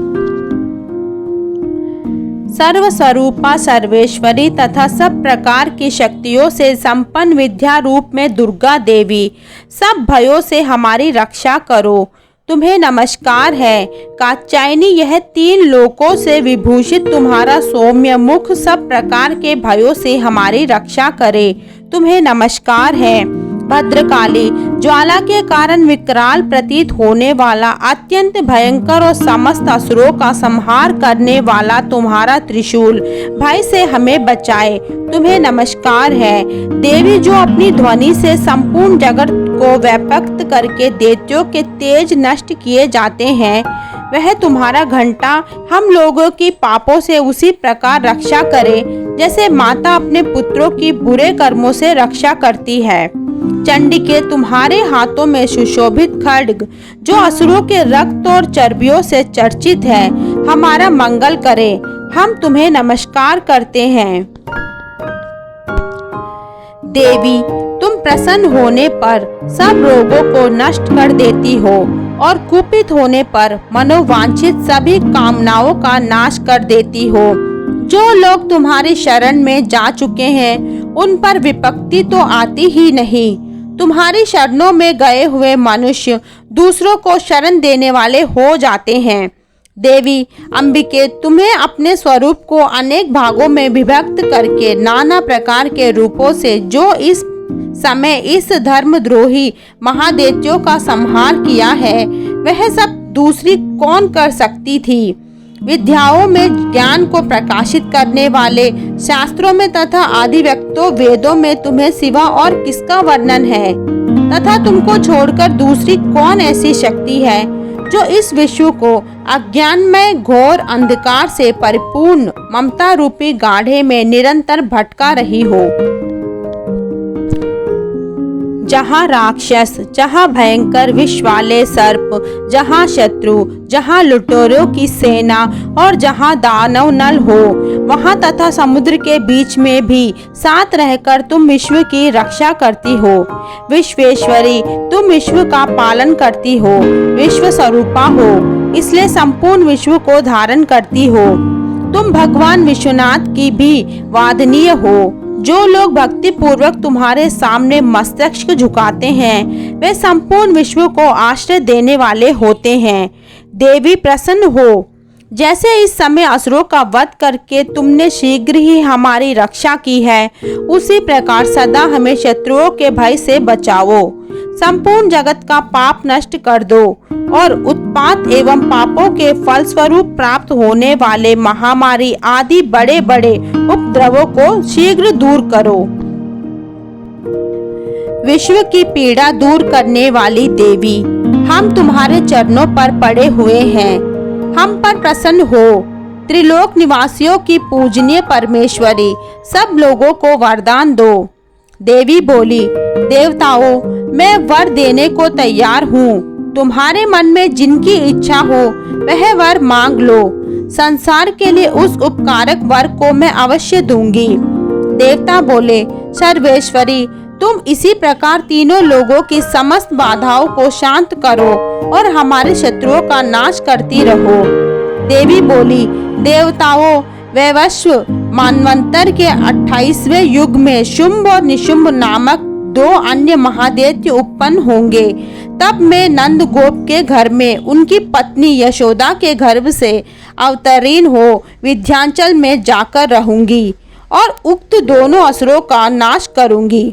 सर्वस्वरूपा, सर्वेश्वरी तथा सब प्रकार की शक्तियों से संपन्न विद्या रूप में दुर्गा देवी, सब भयों से हमारी रक्षा करो तुम्हें नमस्कार है। कात्यायनी, यह 3 लोकों से विभूषित तुम्हारा सौम्य मुख सब प्रकार के भयों से हमारी रक्षा करे तुम्हें नमस्कार है। भद्रकाली, ज्वाला के कारण विकराल प्रतीत होने वाला, अत्यंत भयंकर और समस्त असुरों का संहार करने वाला तुम्हारा त्रिशूल भय से हमें बचाए तुम्हें नमस्कार है। देवी, जो अपनी ध्वनि से संपूर्ण जगत को व्यापक करके दैत्यों के तेज नष्ट किए जाते हैं, वह तुम्हारा घंटा हम लोगों की पापों से उसी प्रकार रक्षा करे जैसे माता अपने पुत्रों की बुरे कर्मों से रक्षा करती है। चंडिके, तुम्हारे हाथों में सुशोभित खड्ग जो असुरों के रक्त और चर्बियों से चर्चित है, हमारा मंगल करे हम तुम्हें नमस्कार करते हैं। देवी, तुम प्रसन्न होने पर सब रोगों को नष्ट कर देती हो और कुपित होने पर मनोवांछित सभी कामनाओं का नाश कर देती हो। जो लोग तुम्हारी शरण में जा चुके हैं उन पर विपत्ति तो आती ही नहीं। तुम्हारी शरणों में गए हुए मनुष्य दूसरों को शरण देने वाले हो जाते हैं। देवी अंबिके, तुम्हें अपने स्वरूप को अनेक भागों में विभक्त करके नाना प्रकार के रूपों से जो इस समय इस धर्मद्रोही महादैत्यों का संहार किया है, वह सब दूसरी कौन कर सकती थी। विद्याओं में ज्ञान को प्रकाशित करने वाले, शास्त्रों में तथा आदि व्यक्तों वेदों में तुम्हें सिवा और किसका वर्णन है, तथा तुमको छोड़कर दूसरी कौन ऐसी शक्ति है जो इस विश्व को अज्ञानमय घोर अंधकार से परिपूर्ण ममता रूपी गाढ़े में निरंतर भटका रही हो। जहाँ राक्षस, जहाँ भयंकर विष वाले सर्प, जहाँ शत्रु, जहाँ लुटेरों की सेना और जहाँ दानव नल हो, वहाँ तथा समुद्र के बीच में भी साथ रहकर तुम विश्व की रक्षा करती हो। विश्वेश्वरी, तुम विश्व का पालन करती हो, विश्व स्वरूपा हो, इसलिए संपूर्ण विश्व को धारण करती हो। तुम भगवान विश्वनाथ की भी वादनीय हो। जो लोग भक्ति पूर्वक तुम्हारे सामने मस्तक झुकाते हैं, वे संपूर्ण विश्व को आश्रय देने वाले होते हैं। देवी प्रसन्न हो। जैसे इस समय असुरों का वध करके तुमने शीघ्र ही हमारी रक्षा की है, उसी प्रकार सदा हमें शत्रुओं के भय से बचाओ। संपूर्ण जगत का पाप नष्ट कर दो और उत्पात एवं पापों के फलस्वरूप प्राप्त होने वाले महामारी आदि बड़े बड़े उपद्रवों को शीघ्र दूर करो। विश्व की पीड़ा दूर करने वाली देवी, हम तुम्हारे चरणों पर पड़े हुए हैं, हम पर प्रसन्न हो। त्रिलोक निवासियों की पूजनीय परमेश्वरी, सब लोगों को वरदान दो। देवी बोली, देवताओं, मैं वर देने को तैयार हूँ। तुम्हारे मन में जिनकी इच्छा हो वह वर मांग लो। संसार के लिए उस उपकारक वर को मैं अवश्य दूंगी। देवता बोले, सर्वेश्वरी, तुम इसी प्रकार तीनों लोगों की समस्त बाधाओं को शांत करो और हमारे शत्रुओं का नाश करती रहो। देवी बोली, देवताओं, वैवस्व मानवंतर के 28वें युग में शुंभ और निशुंभ नामक 2 अन्य महादैत्य उत्पन्न होंगे। तब मैं नंद गोप के घर में उनकी पत्नी यशोदा के गर्भ से अवतरीन हो विंध्याचल में जाकर रहूंगी और उक्त दोनों असुरों का नाश करूंगी।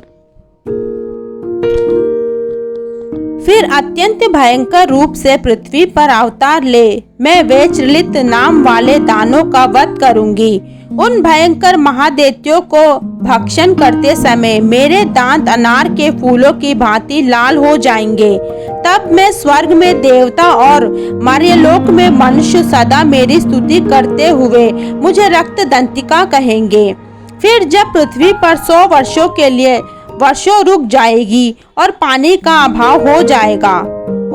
फिर अत्यंत भयंकर रूप से पृथ्वी पर अवतार ले मैं वैचलित नाम वाले दानों का वध करूंगी। उन भयंकर महादैत्यों को भक्षण करते समय मेरे दांत अनार के फूलों की भांति लाल हो जाएंगे तब मैं स्वर्ग में देवता और मर्यलोक में मनुष्य सदा मेरी स्तुति करते हुए मुझे रक्त दंतिका कहेंगे। फिर जब पृथ्वी पर 100 वर्षों के लिए वर्षों रुक जाएगी और पानी का अभाव हो जाएगा,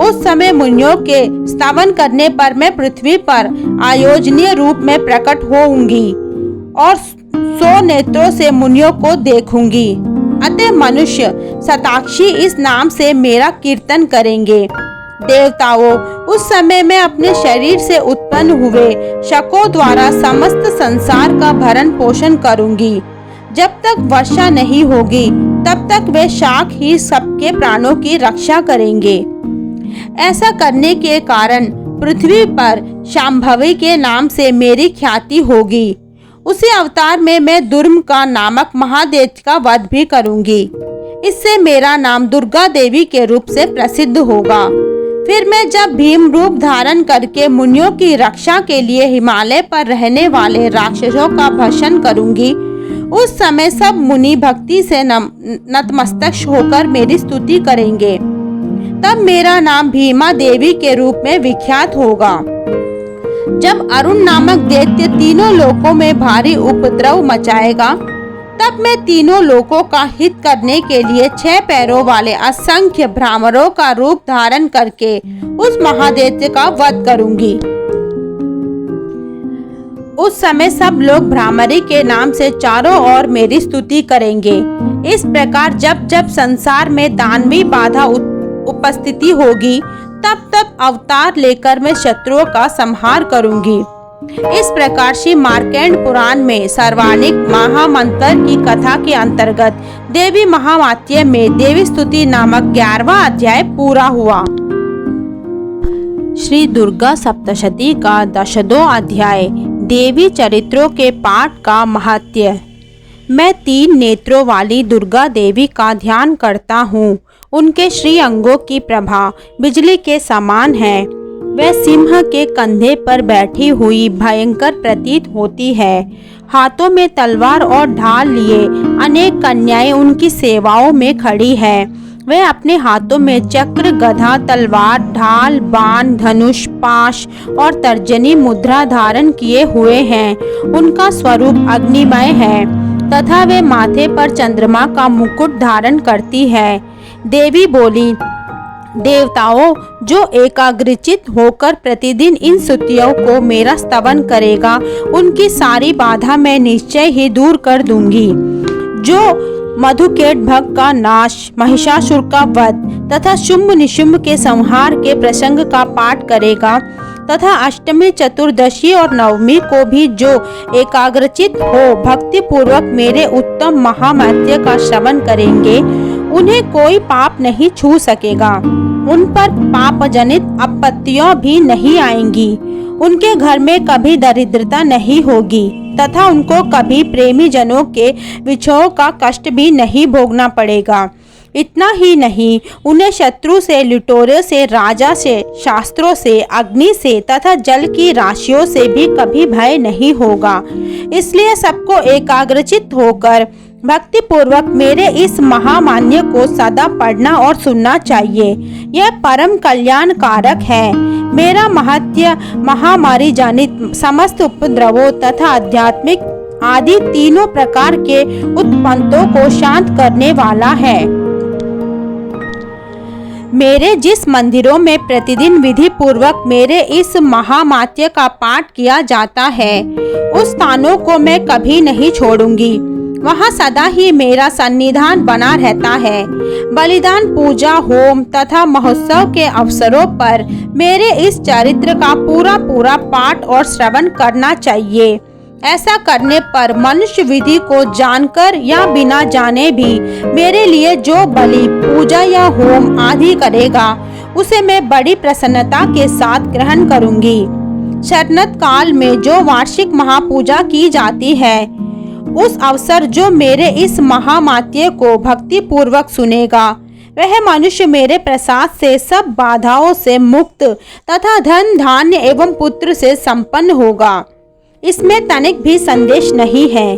उस समय मुनियों के स्तवन करने पर मैं पृथ्वी पर आयोजनीय रूप में प्रकट होऊंगी और 100 नेत्रों से मुनियों को देखूंगी। अतः मनुष्य शताक्षी इस नाम से मेरा कीर्तन करेंगे। देवताओं, उस समय मैं अपने शरीर से उत्पन्न हुए शकों द्वारा समस्त संसार का भरण पोषण करूंगी। जब तक वर्षा नहीं होगी तब तक वे शाक ही सबके प्राणों की रक्षा करेंगे। ऐसा करने के कारण पृथ्वी पर शांभवी के नाम से मेरी ख्याति होगी। उसी अवतार में मैं दुर्म का नामक महादैत्य का वध भी करूंगी। इससे मेरा नाम दुर्गा देवी के रूप से प्रसिद्ध होगा। फिर मैं जब भीम रूप धारण करके मुनियों की रक्षा के लिए हिमालय पर रहने वाले राक्षसों का भक्षण करूंगी, उस समय सब मुनि भक्ति से नतमस्तक होकर मेरी स्तुति करेंगे। तब मेरा नाम भीमा देवी के रूप में विख्यात होगा। जब अरुण नामक दैत्य तीनों लोकों में भारी उपद्रव मचाएगा, तब मैं तीनों लोकों का हित करने के लिए 6 पैरों वाले असंख्य भ्रामरों का रूप धारण करके उस महादैत्य का वध करूंगी। उस समय सब लोग भ्रामरी के नाम से चारों ओर मेरी स्तुति करेंगे। इस प्रकार जब जब संसार में दानवी बाधा उपस्थिति होगी, तब तब अवतार लेकर मैं शत्रुओं का संहार करूंगी। इस प्रकार श्री मार्कंड पुराण में सर्वाणिक महामंत्र की कथा के अंतर्गत देवी महावाक्य में देवी स्तुति नामक 11वां अध्याय पूरा हुआ। श्री दुर्गा सप्तशती का 10वां अध्याय देवी चरित्रों के पाठ का महत्व। मैं 3 नेत्रों वाली दुर्गा देवी का ध्यान करता हूँ। उनके श्री अंगों की प्रभा बिजली के समान है। वह सिंह के कंधे पर बैठी हुई भयंकर प्रतीत होती है। हाथों में तलवार और ढाल लिए अनेक कन्याएं उनकी सेवाओं में खड़ी है। वे अपने हाथों में चक्र, गदा, तलवार, ढाल, बाण, धनुष, पाश और तर्जनी मुद्रा धारण किए हुए हैं। उनका स्वरूप अग्निमय है तथा वे माथे पर चंद्रमा का मुकुट धारण करती है। देवी बोली, देवताओं, जो एकाग्रचित होकर प्रतिदिन इन स्तुतियों को मेरा स्तवन करेगा, उनकी सारी बाधा मैं निश्चय ही दूर कर दूंगी। जो मधुकेट भग का नाश, महिषासुर का वध तथा शुंभ निशुंभ के संहार के प्रसंग का पाठ करेगा तथा अष्टमी, चतुर्दशी और नवमी को भी जो एकाग्रचित हो भक्ति पूर्वक मेरे उत्तम महामंत्र का श्रवण करेंगे, उन्हें कोई पाप नहीं छू सकेगा। उन पर पाप जनित आपत्तियां भी नहीं आएंगी। उनके घर में कभी दरिद्रता नहीं होगी तथा उनको कभी प्रेमी जनों के विछोह का कष्ट भी नहीं भोगना पड़ेगा। इतना ही नहीं, उन्हें शत्रु से, लुटेरों से, राजा से, शास्त्रों से, अग्नि से तथा जल की राशियों से भी कभी भय नहीं होगा। इसलिए सबको एकाग्रचित होकर भक्ति पूर्वक मेरे इस महामान्य को सदा पढ़ना और सुनना चाहिए। यह परम कल्याण कारक है। मेरा महत्य महामारी जनित समस्त उपद्रवों तथा आध्यात्मिक आदि तीनों प्रकार के उत्पन्नों को शांत करने वाला है। मेरे जिस मंदिरों में प्रतिदिन विधि पूर्वक मेरे इस महामात्य का पाठ किया जाता है, उस स्थानों को मैं कभी नहीं छोड़ूंगी। वहाँ सदा ही मेरा सन्निधान बना रहता है। बलिदान, पूजा, होम तथा महोत्सव के अवसरों पर मेरे इस चरित्र का पूरा पाठ और श्रवण करना चाहिए। ऐसा करने पर मनुष्य विधि को जानकर या बिना जाने भी मेरे लिए जो बलि, पूजा या होम आदि करेगा, उसे मैं बड़ी प्रसन्नता के साथ ग्रहण करूंगी। शरनत काल में जो वार्षिक महापूजा की जाती है, उस अवसर जो मेरे इस महामात्य को भक्ति पूर्वक सुनेगा, वह मनुष्य मेरे प्रसाद से सब बाधाओं से मुक्त तथा धन, धान्य एवं पुत्र से संपन्न होगा। इसमें तनिक भी संदेश नहीं है।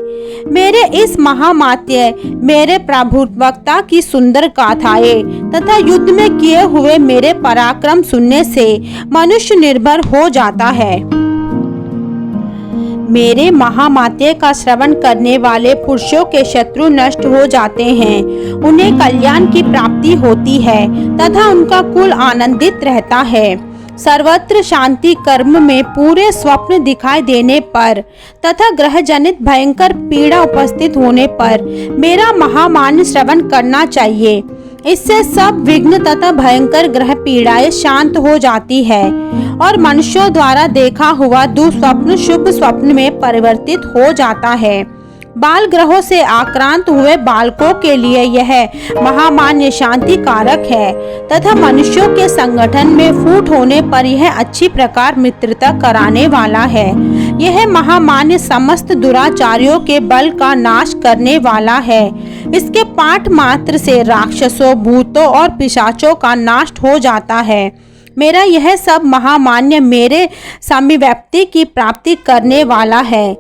मेरे इस महामात्य मेरे प्रभुवक्ता की सुंदर गाथाएं तथा युद्ध में किए हुए मेरे पराक्रम सुनने से मनुष्य निर्भर हो जाता है। मेरे महामात्य का श्रवण करने वाले पुरुषों के शत्रु नष्ट हो जाते हैं, उन्हें कल्याण की प्राप्ति होती है तथा उनका कुल आनंदित रहता है। सर्वत्र शांति कर्म में पूरे स्वप्न दिखाई देने पर तथा ग्रह जनित भयंकर पीड़ा उपस्थित होने पर मेरा महामान्य श्रवण करना चाहिए। इससे सब विघ्न तथा भयंकर ग्रह पीड़ाएं शांत हो जाती है और मनुष्यों द्वारा देखा हुआ दुस्वप्न शुभ स्वप्न में परिवर्तित हो जाता है। बाल ग्रहों से आक्रांत हुए बालकों के लिए यह महामान्य शांति कारक है तथा मनुष्यों के संगठन में फूट होने पर यह अच्छी प्रकार मित्रता कराने वाला है। यह महामान्य समस्त दुराचारियों के बल का नाश करने वाला है। इसके पाठ मात्र से राक्षसों, भूतों और पिशाचों का नाश हो जाता है। मेरा यह सब महामान्य मेरे समिव्याप्ति की प्राप्ति करने वाला है।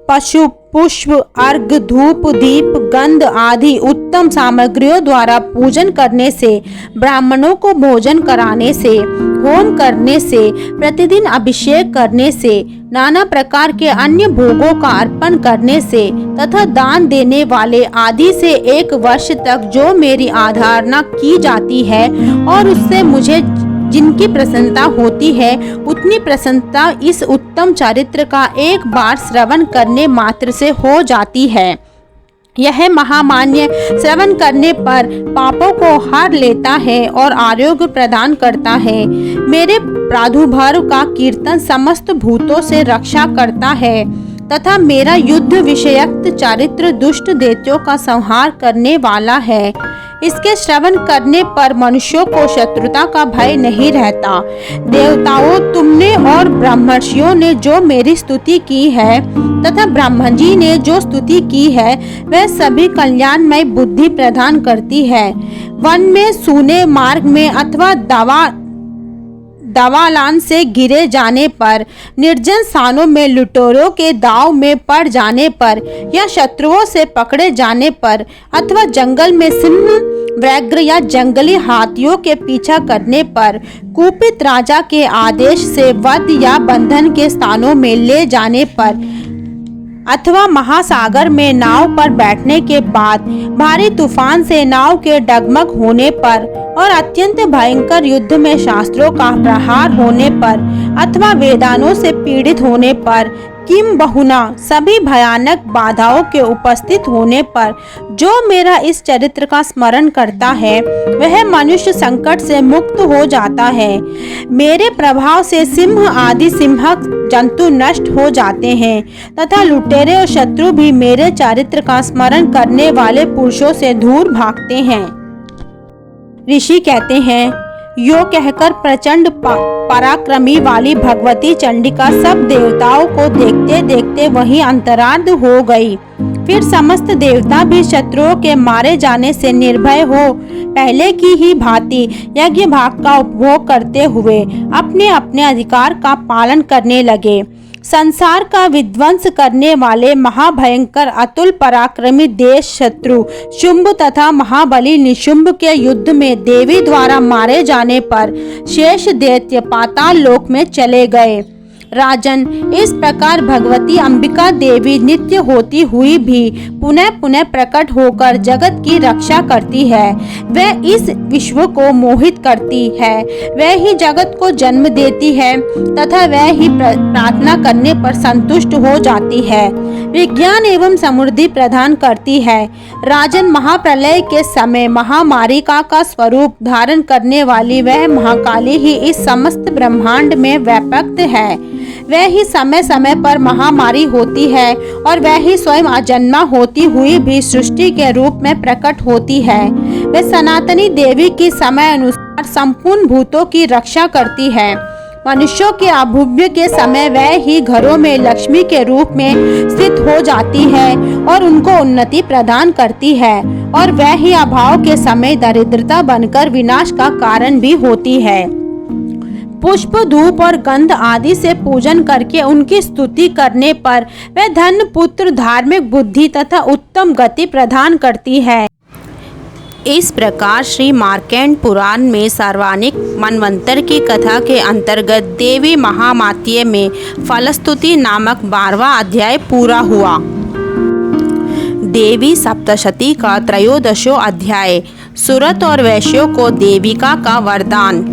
पशु, पुष्प, अर्घ, धूप, दीप, गंध आदि उत्तम सामग्रियों द्वारा पूजन करने से, ब्राह्मणों को भोजन कराने से, होम करने से, प्रतिदिन अभिषेक करने से, नाना प्रकार के अन्य भोगों का अर्पण करने से तथा दान देने वाले आदि से 1 वर्ष तक जो मेरी आराधना की जाती है और उससे मुझे जिनकी प्रसन्नता होती है, उतनी प्रसन्नता इस उत्तम चरित्र का एक बार श्रवण करने मात्र से हो जाती है। यह महामान्य श्रवण करने पर पापों को हर लेता है और आरोग्य प्रदान करता है। मेरे प्रादुर्भाव का कीर्तन समस्त भूतों से रक्षा करता है तथा मेरा युद्ध विषयक चरित्र दुष्ट दैत्यों का संहार करने वाला है। इसके श्रवण करने पर मनुष्यों को शत्रुता का भय नहीं रहता। देवताओं, तुमने और ब्रह्मर्षियों ने जो मेरी स्तुति की है तथा ब्रह्मन जी ने जो स्तुति की है, वह सभी कल्याणमय बुद्धि प्रदान करती है। वन में, सूने मार्ग में अथवा दवालान से गिरे जाने पर, निर्जन स्थानों में लुटेरों के दाव में पड़ जाने पर या शत्रुओं से पकड़े जाने पर अथवा जंगल में सिंह, व्याघ्र या जंगली हाथियों के पीछा करने पर, कुपित राजा के आदेश से वध या बंधन के स्थानों में ले जाने पर अथवा महासागर में नाव पर बैठने के बाद भारी तूफान से नाव के डगमग होने पर और अत्यंत भयंकर युद्ध में शास्त्रों का प्रहार होने पर अथवा वेदानों से पीड़ित होने पर, किम बहुना सभी भयानक बाधाओं के उपस्थित होने पर जो मेरा इस चरित्र का स्मरण करता है, वह मनुष्य संकट से मुक्त हो जाता है। मेरे प्रभाव से सिंह आदि सिंहक जंतु नष्ट हो जाते हैं तथा लुटेरे और शत्रु भी मेरे चरित्र का स्मरण करने वाले पुरुषों से दूर भागते हैं। ऋषि कहते हैं, यो कहकर प्रचंड पराक्रमी वाली भगवती चंडिका सब देवताओं को देखते देखते वहीं अंतरार्ध हो गई। फिर समस्त देवता भी शत्रुओं के मारे जाने से निर्भय हो पहले की ही भांति यज्ञ भाग का उपभोग करते हुए अपने अपने अधिकार का पालन करने लगे। संसार का विध्वंस करने वाले महाभयंकर अतुल पराक्रमी देश शत्रु शुंभ तथा महाबली निशुंभ के युद्ध में देवी द्वारा मारे जाने पर शेष दैत्य पाताल लोक में चले गए। राजन, इस प्रकार भगवती अंबिका देवी नित्य होती हुई भी पुनः पुनः प्रकट होकर जगत की रक्षा करती है। वह इस विश्व को मोहित करती है, वह ही जगत को जन्म देती है तथा वह ही प्रार्थना करने पर संतुष्ट हो जाती है, विज्ञान एवं समृद्धि प्रदान करती है। राजन, महाप्रलय के समय महामारिका का स्वरूप धारण करने वाली वह महाकाली ही इस समस्त ब्रह्मांड में व्यापक है। वह ही समय समय पर महामारी होती है और वह ही स्वयं अजन्मा होती हुई भी सृष्टि के रूप में प्रकट होती है। वह सनातनी देवी की समय अनुसार संपूर्ण भूतों की रक्षा करती है। मनुष्यों के अभुव्य के समय वह ही घरों में लक्ष्मी के रूप में स्थित हो जाती है और उनको उन्नति प्रदान करती है, और वह ही अभाव के समय दरिद्रता बनकर विनाश का कारण भी होती है। पुष्प, धूप और गंध आदि से पूजन करके उनकी स्तुति करने पर वह धन, पुत्र, धार्मिक बुद्धि तथा उत्तम गति प्रदान करती है। इस प्रकार श्री मार्कंड पुराण में सर्वानिक मनवंतर की कथा के अंतर्गत देवी महामात्य में फलस्तुति नामक 12वां अध्याय पूरा हुआ। देवी सप्तशती का 13वां अध्याय, सुरत और वैश्यों को देविका का वरदान।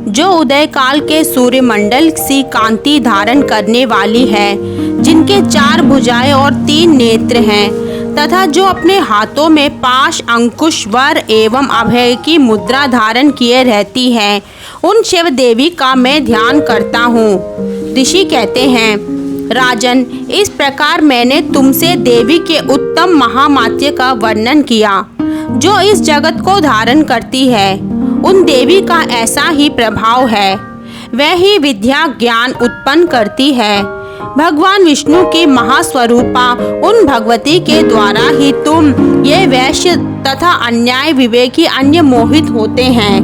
जो उदय काल के सूर्यमंडल सी कांति धारण करने वाली है, जिनके 4 भुजाएं और 3 नेत्र हैं, तथा जो अपने हाथों में पाश, अंकुश, वर एवं अभय की मुद्रा धारण किए रहती है, उन शिव देवी का मैं ध्यान करता हूँ। ऋषि कहते हैं, राजन, इस प्रकार मैंने तुमसे देवी के उत्तम महामात्य का वर्णन किया, जो इस जगत को धारण करती है। उन देवी का ऐसा ही प्रभाव है, वह ही विद्या ज्ञान उत्पन्न करती है। भगवान विष्णु की महास्वरूपा उन भगवती के द्वारा ही तुम ये वैश्य तथा अन्याय विवेकी अन्य मोहित होते हैं,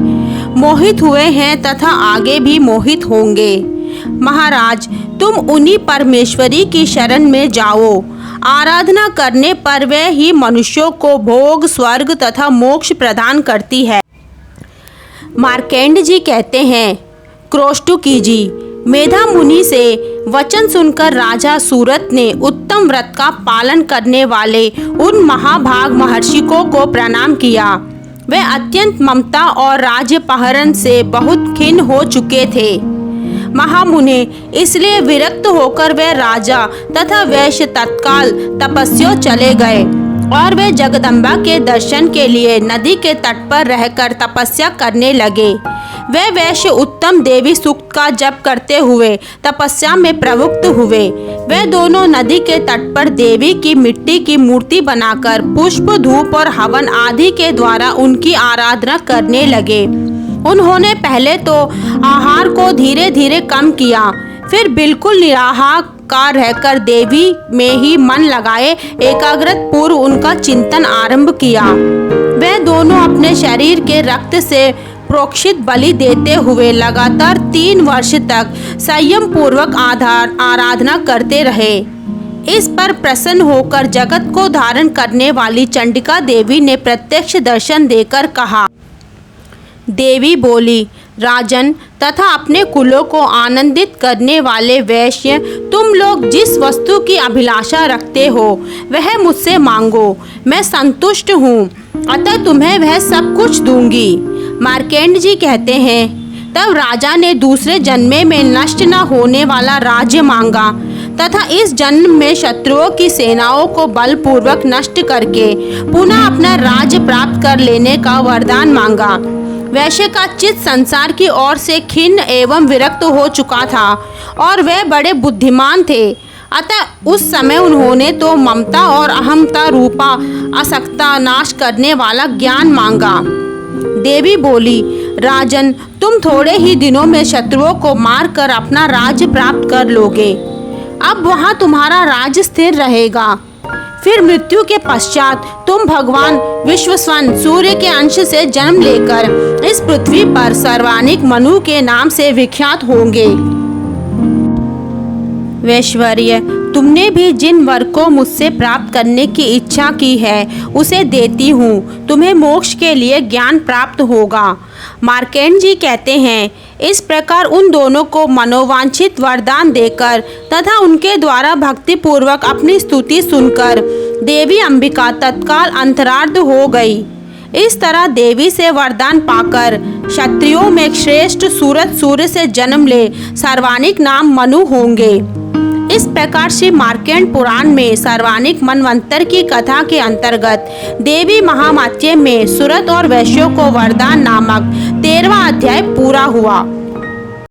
मोहित हुए हैं तथा आगे भी मोहित होंगे। महाराज, तुम उन्हीं परमेश्वरी की शरण में जाओ। आराधना करने पर वह ही मनुष्यों को भोग, स्वर्ग तथा मोक्ष प्रदान करती है। मार्कंड जी कहते हैं, क्रोष्टुकी जी, मेधा मुनि से वचन सुनकर राजा सूरत ने उत्तम व्रत का पालन करने वाले उन महाभाग महर्षिकों को प्रणाम किया। वे अत्यंत ममता और राज्यपहरण से बहुत खिन्न हो चुके थे। महामुने इसलिए विरक्त होकर वे राजा तथा वैश्य तत्काल तपस्या चले गए और वे जगदम्बा के दर्शन के लिए नदी के तट पर रहकर तपस्या करने लगे। वे वैश्य उत्तम देवी सूक्त का जप करते हुए तपस्या में प्रवृत्त हुए। वे दोनों नदी के तट पर देवी की मिट्टी की मूर्ति बनाकर पुष्प, धूप और हवन आदि के द्वारा उनकी आराधना करने लगे। उन्होंने पहले तो आहार को धीरे धीरे कम किया, फिर बिल्कुल निराहार रहकर देवी में ही मन लगाए एकाग्रत पूर्व उनका चिंतन आरंभ किया। वे दोनों अपने शरीर के रक्त से प्रोक्षित बलि देते हुए लगातार 3 वर्ष तक संयम पूर्वक आराधना करते रहे। इस पर प्रसन्न होकर जगत को धारण करने वाली चंडिका देवी ने प्रत्यक्ष दर्शन देकर कहा। देवी बोली, राजन तथा अपने कुलों को आनंदित करने वाले वैश्य, तुम लोग जिस वस्तु की अभिलाषा रखते हो वह मुझसे मांगो, मैं संतुष्ट हूँ, अतः तुम्हें वह सब कुछ दूंगी। मार्कंड जी कहते हैं, तब राजा ने दूसरे जन्म में नष्ट न होने वाला राज्य मांगा तथा इस जन्म में शत्रुओं की सेनाओं को बलपूर्वक नष्ट करके पुनः अपना राज्य प्राप्त कर लेने का वरदान मांगा। वैश्य का चित्त संसार की ओर से खिन्न एवं विरक्त हो चुका था और वे बड़े बुद्धिमान थे, अतः उस समय उन्होंने तो ममता और अहमता रूपा आसक्ता नाश करने वाला ज्ञान मांगा। देवी बोली, राजन, तुम थोड़े ही दिनों में शत्रुओं को मारकर अपना राज्य प्राप्त कर लोगे। अब वहाँ तुम्हारा राज्य स्थिर रहेगा। फिर मृत्यु के पश्चात तुम भगवान विश्वस्वन सूर्य के अंश से जन्म लेकर इस पृथ्वी पर सर्वानिक मनु के नाम से विख्यात होंगे। वैश्वर्य, तुमने भी जिन वर को मुझसे प्राप्त करने की इच्छा की है उसे देती हूँ। तुम्हें मोक्ष के लिए ज्ञान प्राप्त होगा। मार्कंड जी कहते हैं, इस प्रकार उन दोनों को मनोवांछित वरदान देकर तथा उनके द्वारा भक्ति पूर्वक अपनी स्तुति सुनकर देवी अंबिका तत्काल अंतरार्ध हो गई। इस तरह देवी से वरदान पाकर क्षत्रियों में श्रेष्ठ सूरत सूर्य से जन्म ले सर्वानिक नाम मनु होंगे। इस प्रकार श्री मार्कंड पुराण में सर्वानिक मनवंतर की कथा के अंतर्गत देवी महामात्य में सुरत और वैश्यों को वरदान नामक 13वां अध्याय पूरा हुआ।